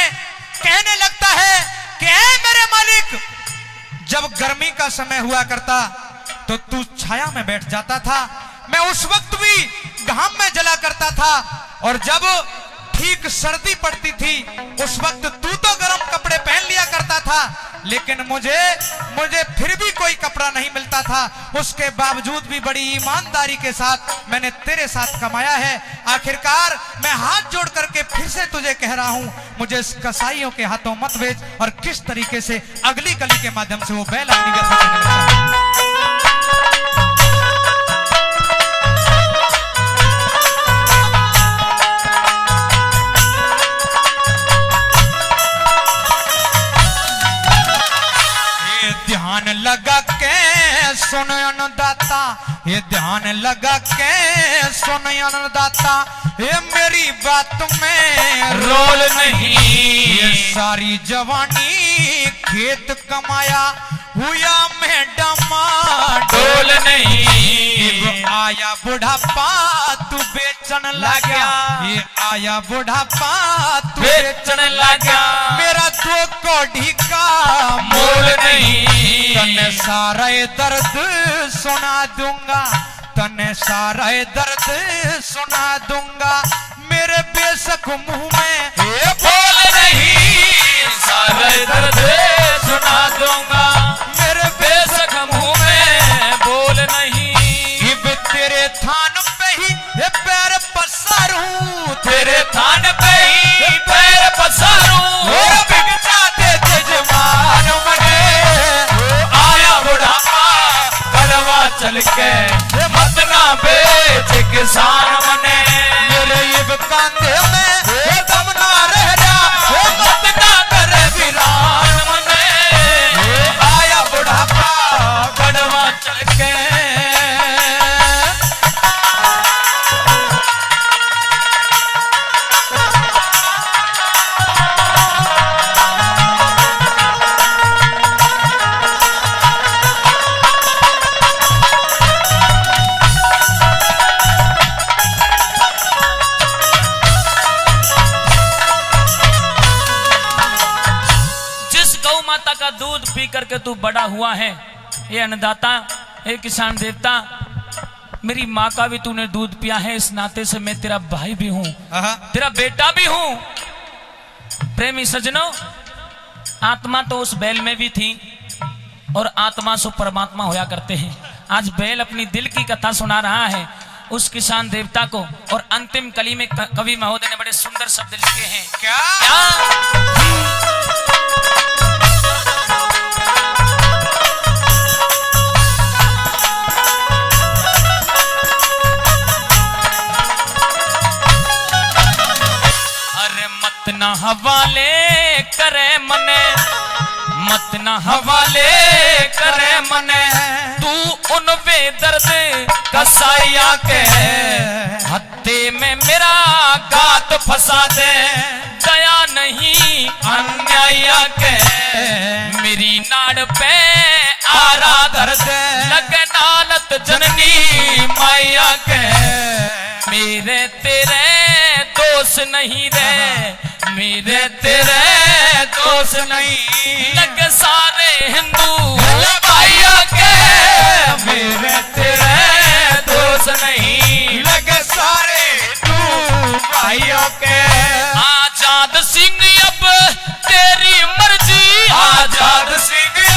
कहने लगता है कि ऐ मेरे मालिक, जब गर्मी का समय हुआ करता तो तू छाया में बैठ जाता था, मैं उस वक्त भी घाम में जला करता था, और जब ठीक सर्दी पड़ती थी उस वक्त तू तो गर्म कपड़े पहन लिया करता था, लेकिन मुझे फिर भी कोई कपड़ा नहीं मिलता था। उसके बावजूद भी बड़ी ईमानदारी के साथ मैंने तेरे साथ कमाया है। आखिरकार मैं हाथ जोड़ करके फिर से तुझे कह रहा हूं, मुझे कसाईयों के हाथों मत बेच। और किस तरीके से अगली कली के माध्यम से वो बैल अपनी व्यथा करने लगता है। ध्यान लगा के सुन अन्नदाता, ये ध्यान लगा के सुन अन्नदाता, ये मेरी बात में रोल नहीं। ये सारी जवानी खेत कमाया हुआ मैं डोल नहीं। आया बुढ़ापा तू बेचन लगा, ये आया बुढ़ापा तू बेचन लगा। मेरा दो कौड़ी का मोल नहीं। तने सारा दर्द सुना दूंगा, तने सारा दर्द सुना दूंगा, मेरे बेशक मुंह में ये बोल नहीं। सारा दर्द सुना दूंगा, मेरे बेशक मुंह में बोल नहीं। इब तेरे थान पे ही ये पैर पसारूं, तेरे थान पे ही पैर पसारूं। और बिक जाते जजमान मने, आया बुढ़ापा कड़वा चल के मत ना बेच किसान मने। मेरे इब कांधे में ये दम ना रह जा, ये मत ना करे वीरान मने। आया बुढ़ापा कड़वा चल के का दूध पी करके तू बड़ा हुआ है, ये अन्नदाता, ये किसान देवता, मेरी माँ का भी तूने दूध पिया है, इस नाते से मैं तेरा भाई भी हूँ, तेरा बेटा भी हूँ। प्रेमी सजनों, आत्मा तो उस बैल में भी थी और आत्मा सो परमात्मा होया करते हैं। आज बैल अपनी दिल की कथा सुना रहा है उस किसान देवता को, और अंतिम कली में कवि महोदय ने बड़े सुंदर शब्द लिखे हैं। क्या? मत ना हवाले करे मने, मत ना हवाले करे मने, तू उन बेदर्द कसाईया के हत्थे में मेरा गात फंसा दे। दया नहीं अन्यायिया के मेरी नाड़ पे आरा दर्द लगे नालत जननी माया के। मेरे तेरे दोष नहीं रे, मेरे तेरे दोष नहीं, लग सारे हिंदू भाइयों के। मेरे तेरे दोष नहीं, लग सारे हिंदू भाइयों के। आजाद सिंह अब तेरी मर्जी, आजाद सिंह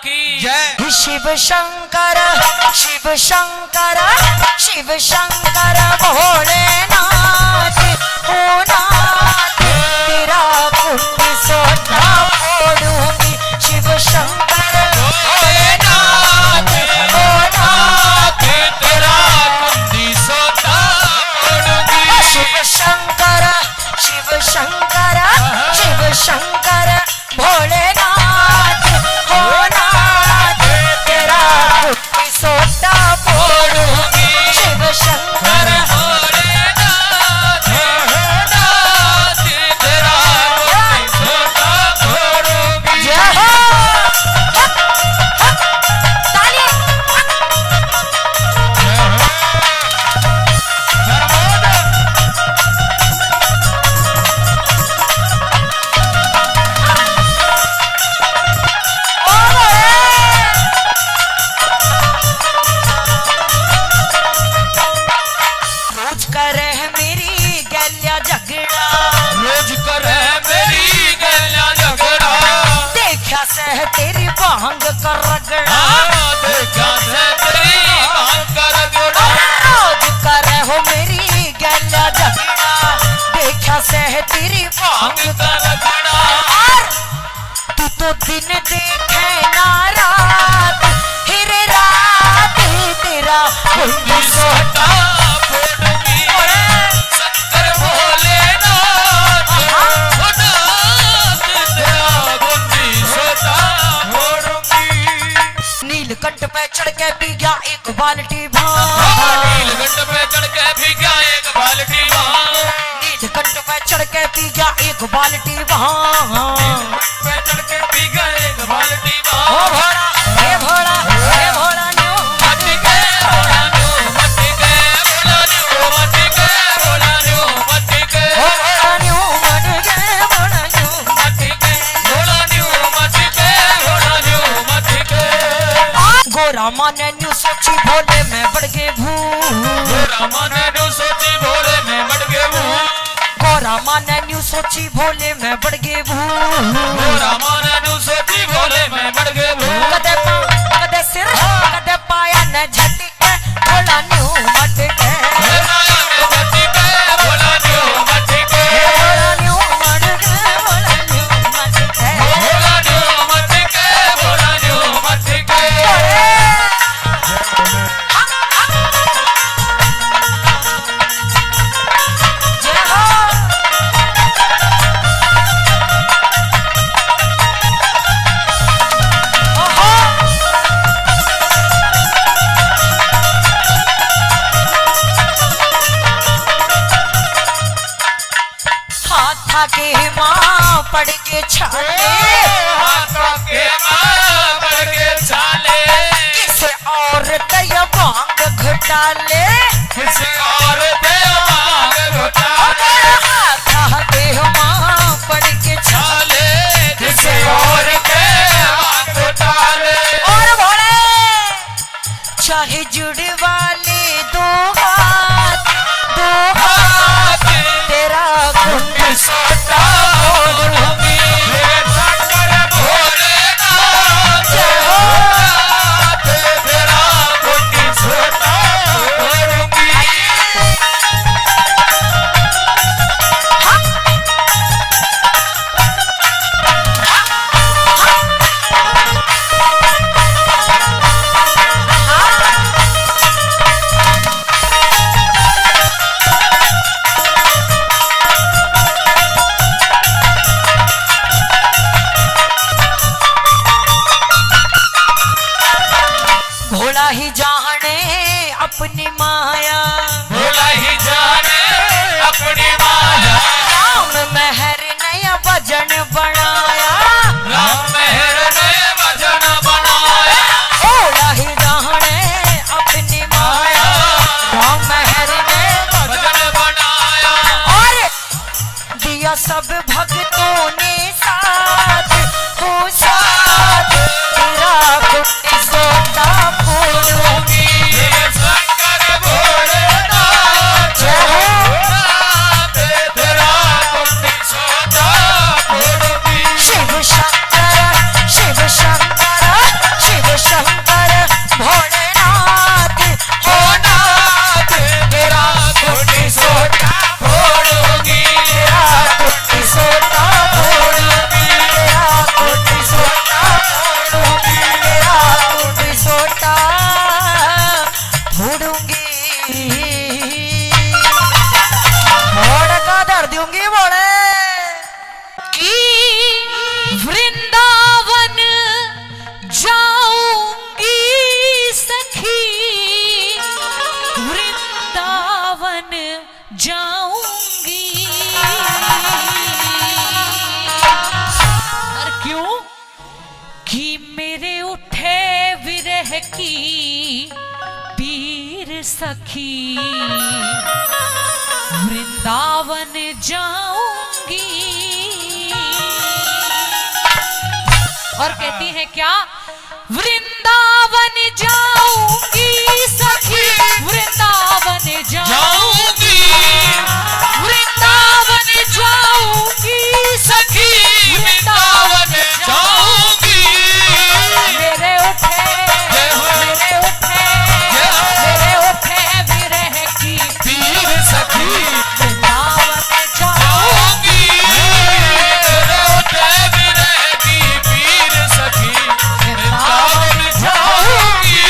की जय। शिव शंकर शिव शंकर शिव शंकर भोलेनाथ ओ नाथ तेरा कुंड सोना फोड़ूंगी शिव शंकर भोलेनाथ ओ नाथ तेरा कुंडी सोता फोड़ूंगी। शिव शंकर शिव शंकर शिव शंकर भोलेनाथ हो नाथ तेरा कुंडी सोता फोड़ूंगी शिव शंकर भोलेनाथ, भोलेनाथ, तेरा कुंडी सोता फोड़ूंगी। जय हो ताली रोज करे है मेरी गैलिया झगड़ा रोज करे मेरी गैला झगड़ा, देखा से है तेरी भांग का रगड़ा देखा से तेरी मांग का रगड़ा। रोज करे हो मेरी गैलिया झगड़ा देखा से है तेरी भांग मांग का रगड़ा, और तू तो दिन देखे ना रात हिरे रात ही तेरा कुंड सोता फोड़ूंगी। शंकर भोलेनाथ, भोलेनाथ, तेरा कुंडी सोता फोड़ूंगी। नीलकंठ पे चढ़ के पी गया एक बाल्टी भांग नीलकंठ पे चढ़ के भी गया एक बाल्टी भांग, नीलकंठ पे चढ़ के पी गया एक बाल्टी भांग पे चढ़ के पी गया एक बाल्टी ओ भांग। भोला हे भोला हे भोला न्यू मट गए भोला न्यू, मट गए भोला न्यू, मट गए भोला न्यू, मट गए ओ भोला न्यू मर गए भोला न्यू मट गए भोला न्यू, मट गए भोला न्यू, मट गए। गोरा माने न्यू सोची भोले में बढ़ गए भूत गोरा माने नु सोची भोले में बढ़ गए भूत, गोरा माने न्यू सोची भोले में बढ़ गए भूत गोरा माने नु सोची भोले में बढ़ गए भूत। कदे पाँव कदे सिर कदे पाया न झटके भोला न्यू मट गए भोला न्यू मट गए, भोला न्यू मर गए भोला न्यू मट गए भोला न्यू मट गए, भोला न्यू मट गए। जय हो हाथा के माँ पड़ के छाले हाथों के माँ बढ़ के चाले, किसे और दया भांग घुटाले किसी और पे मांग घोटाले, हाथा के माँ पड़ के छाले चाले, किसी और पे मांग घोटाले। और भोले चाहे जुड़ वाले दो हाथ तेरा कुंड सोता फोड़ूंगी। शंकर भोलेनाथ, भोलेनाथ, तेरा कुंडी सोता फोड़ूंगी। भोला ही जाने अपनी माया भोला ही जाने अपनी माया, राम मेहर नया भजन बनाया राम मेहर ने भजन बनाया। भोला ही जाने अपनी माया राम मेहर ने भजन बनाया, और दिया सब भक्तों ने साथ हो साथ तेरा कुंड सोता फोड़ूंगी शंकर भोलेनाथ, भोलेनाथ, तेरा कुंडी सोता फोड़ूंगी। शिव शंकर शिव शंकर सखी वृंदावन जाऊंगी। और कहती है क्या, वृंदावन जाऊंगी सखी वृंदावन जाऊंगी, वृंदावन जाऊंगी सखी वृंदावन जाऊंगी। मेरे उठे विरह की पीर सखी वृंदावन जाऊंगी, मेरे उठे विरह की पीर सखी वृंदावन जाऊंगी।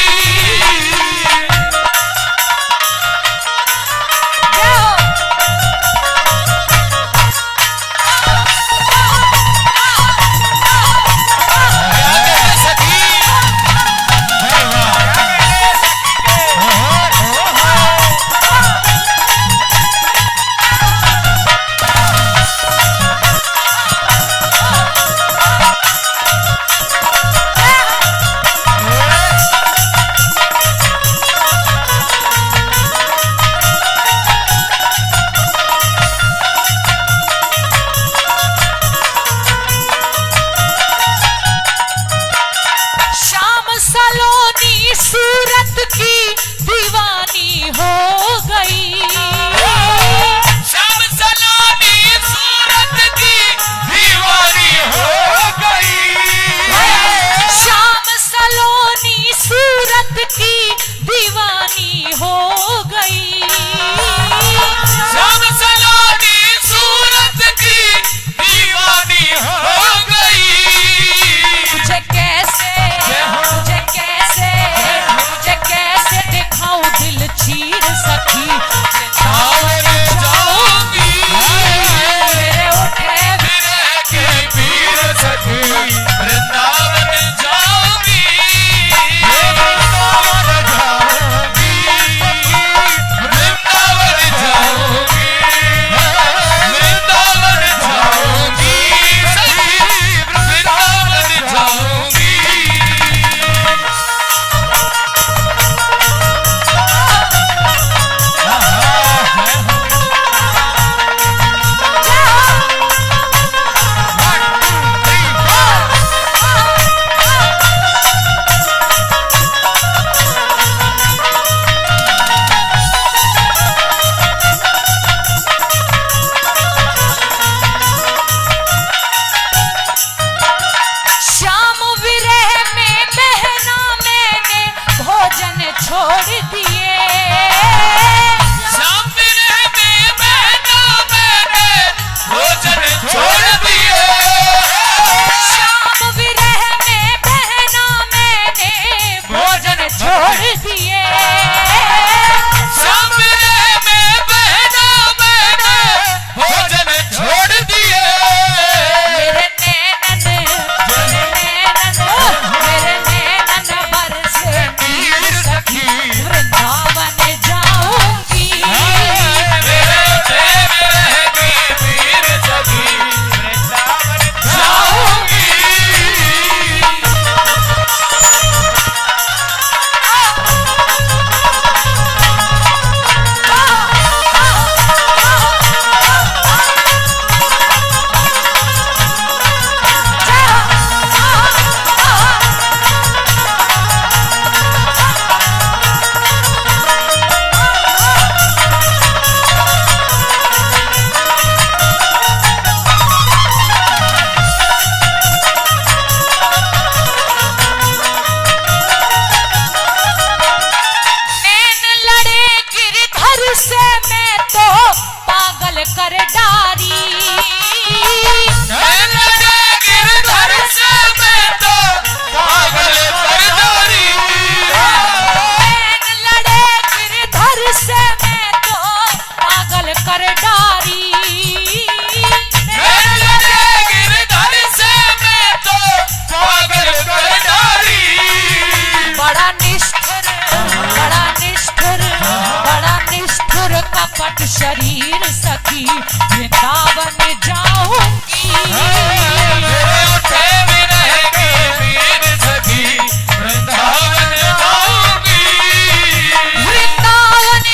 शाम सलोनी सूरत की दीवानी हो गई, श्याम सलोनी सूरत की दीवानी हो गई, शाम सलोनी सूरत की दीवानी हो गई। श्याम सलोनी सूरत की दीवानी हो गई। तुझे कैसे दिखाऊं दिल चीर सखी वृंदावन जाऊंगी, मेरे उठे विरह की पीर सखी वृंदावन जाऊंगी, वृंदावन जाऊंगी, वृंदावन जाऊंगी, वृंदावन जाऊंगी सखी वृंदावन जाऊंगी। शाम विरह में बहना मैंने भोजन छोड़ दिए, श्याम विरह में बहना मैंने भोजन छोड़ दिए, शाम विरह में बहना मैंने भोजन छोड़ दिए। श्याम विरह में बहना मैंने भोजन छोड़ दिए। मेरे नैनन बरसे नीर सखी वृंदावन जाऊंगी, मेरे उठे विरह की पीर सखी वृंदावन जाऊंगी। नैन लड़े गिरधर से मैं तो पागल कर डारी, लड़े गिरधर से मैं तो पागल कर डारी, नैन लड़े गिरधर से मैं तो पागल कर डारी। लड़े गिरधर से मैं तो पागल कर डारी। बड़ा निष्ठुर बड़ा निष्ठुर बड़ा निष्ठुर कपट शरीर सखी वृंदावन जाऊंगी, मेरे उठे विरह की पीर सखी वृंदावन जाऊंगी, वृंदावन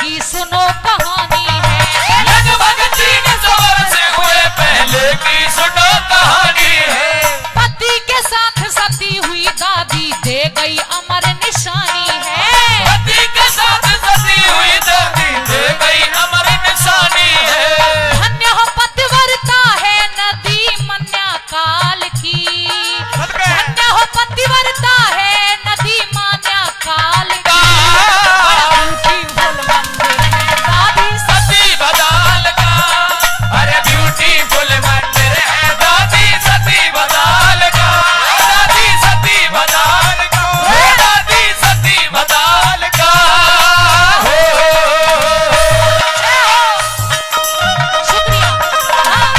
की सुनो कहानी है। लगभग 300 वर्ष हुए पहले की सुनो कहानी है। पति के साथ सती हुई दादी दे गई अमर निशानी है। पति के साथ सती हुई दादी दे गई अमर निशानी है। धन्य हो पतिव्रता है नदी मन्या काल की। धन्य हो पतिव्रता है नदी मान्या काल की। बड़ा ब्यूटीफुल मंदिर है दादी सती बदाल का, अरे ब्यूटीफुल मंदिर है दादी सती बदाल का। दादी सती बदाल का, दादी सती बदाल का। शुक्रिया। हाँ।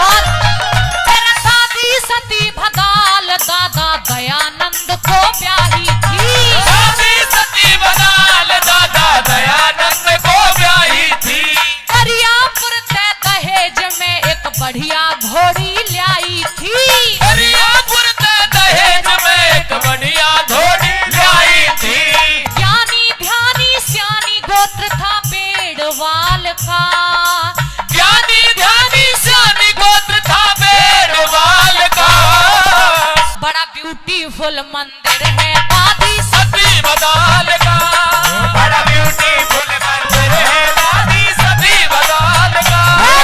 और फिर दादी सती भदाल दादा दयानंद को ब्याही थी। दादी सती बदाल दादा दयानंद को ब्याही थी। दरियापुर ते दहेज में एक बढ़िया घोड़ी लाई थी। दरियापुर ते दहेज में एक बढ़िया घोड़ी लाई थी। ज्ञानी ध्यानी श्यानी गोत्र था पेड़वाल का। ज्ञानी ध्यानी श्यानी गोत्र था बेरवाल का। बड़ा ब्यूटीफुल मंदिर है दादी सती बदाल का, बड़ा ब्यूटीफुल मंदिर है दादी सती बदाल का।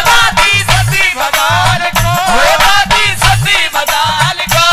दादी सती बदाल का, दादी सती बदाल का।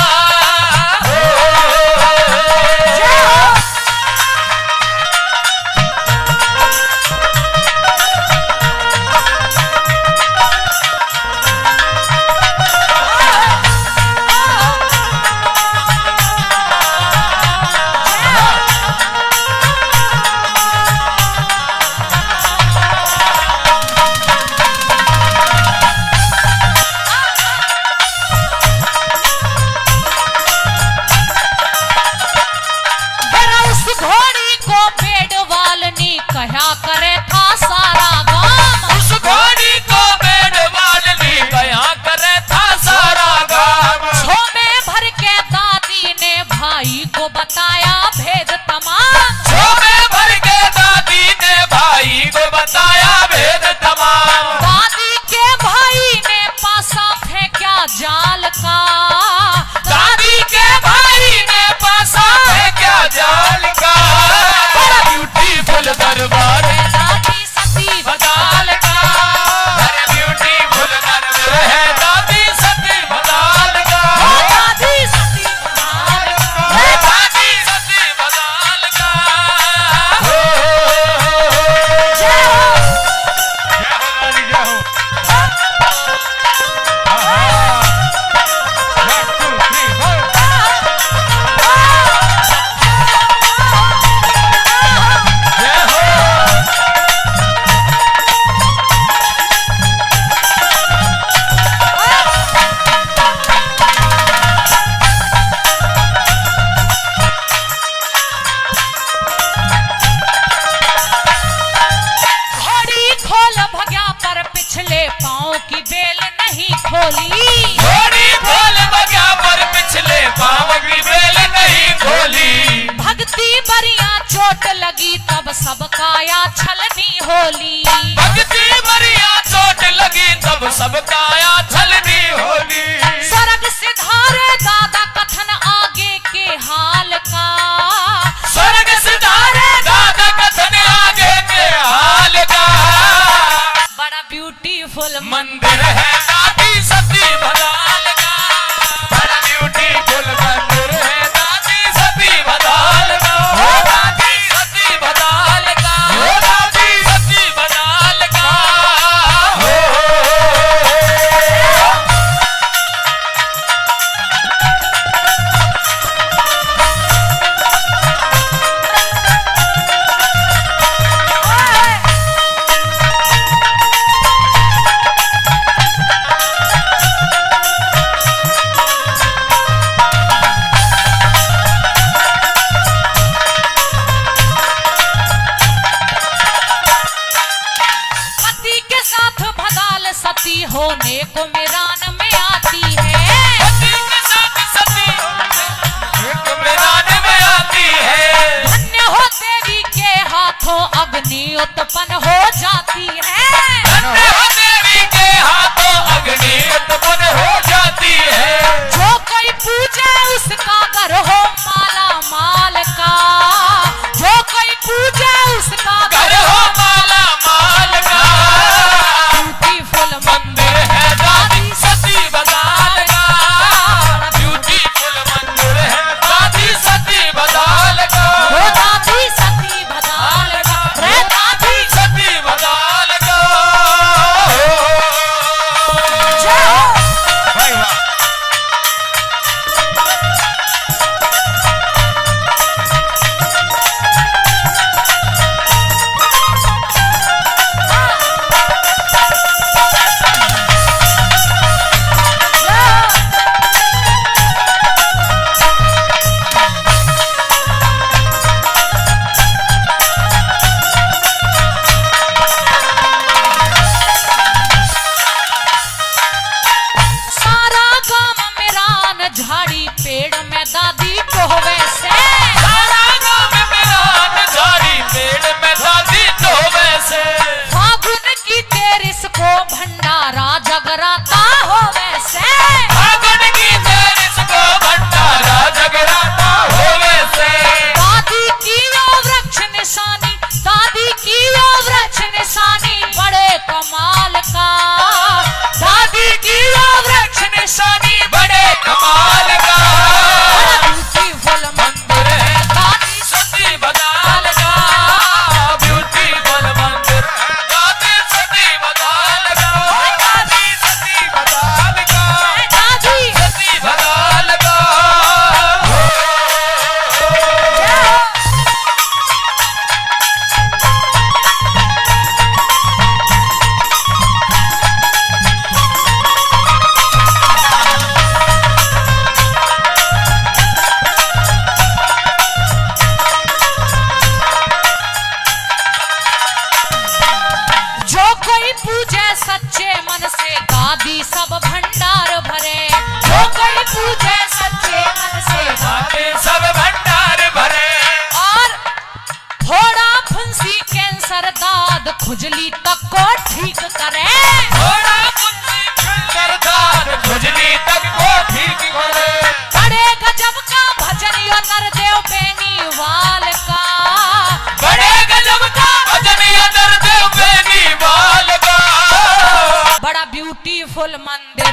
जरा उस घोड़ी को पेड़वाल ने कहा करे था सारा गांव। उस घोड़ी को बेरवाल ने गया करे था सारा गाँव। छो में भर के दादी ने भाई को बताया भेद तमाम। छोमे भर के दादी ने भाई को बताया भेद तमाम। दादी के भाई ने पासा फेंका जाल का। दादी के भाई ने पासा है क्या जाल का। बड़ा ब्यूटीफुल दरबार है दादी सती बदाल का। अरे ब्यूटीफुल दरबार है दादी सती बदाल का। दादी सती बदाल का। दादी सती बदाल का। जय हो। घोड़ी खोल भग्या पर पिछले पाँव की बेल नहीं खोली। घोड़ी खोल बग्या पर पिछले पाँव की बेल नहीं खोली। भक्ति बरिया चोट लगी तब सब काया छलनी होली। भक्ति बरिया चोट लगी तब सब काया छलनी होली। स्वर्ग सिधारे दादा कथन आगे के हाल का। स्वर्ग सितारे दादा कथन आगे के हाल का। बड़ा ब्यूटीफुल मंदिर है दादी सती बदाल का। बड़ा ब्यूटीफुल मंदिर है दादी सती बदाल का। दादी सती बदाल का। दादी सती बदाल का। सती होने को मेरान में आती है। सती के साथ सती एक मैदान में आती है। धन्य हो देवी के हाथों अग्नि उत्पन्न हो जाती है। धन्य हो देवी के हाथों अग्नि उत्पन्न हो जाती है। जो कोई पूजे उसका घर हो माला माल का, जो कोई पूजे उसका घर हो माला माल का। ब्यूटीफुल मंदिर है दादी सती बदाल का। ब्यूटीफुल मंदिर है दादी सती बदाल का। वो दादी सती बदाल का, रे दादी सती बदाल का। जय हो। भाई वाह। सारा गांव मेरान झाड़ी पेड़ में दादी टोहवे से। सारा गाँव में मेरान झाड़ी पेड़ में दादी टोहवे से। फागुन की तेरिस को भंडारा जगराता हो वैसे। फागुन की तेरिस को भंडारा जगराता होवे से। दादी की वो वृक्ष निशानी, दादी की वो वृक्ष निशानी बड़े कमाल का। दादी की वो वृक्ष निशानी बड़े कमाल का। ब्यूटीफुल मंदिर है दादी सती बदाल का। ब्यूटीफुल मंदिर है दादी सती बदाल का। दादी सती बदाल का। दादी सती बदाल का। जो कोई पूजे सच्चे मन से दादी सब भंडार भरे। जो कोई पूजे सच्चे मन से दादी सब भंडार भरे। और फोड़ा फुंसी कैंसर दाद खुजली तक को ठीक करे। थोड़ा बुद्धि सरदार खुजली तक को ठीक करे। बड़े गजब का भजन यो नरदेव बेनीवाल का। बड़े गजब का भजन ये दर्द बेनीवाल का। बड़ा ब्यूटीफुल मंदिर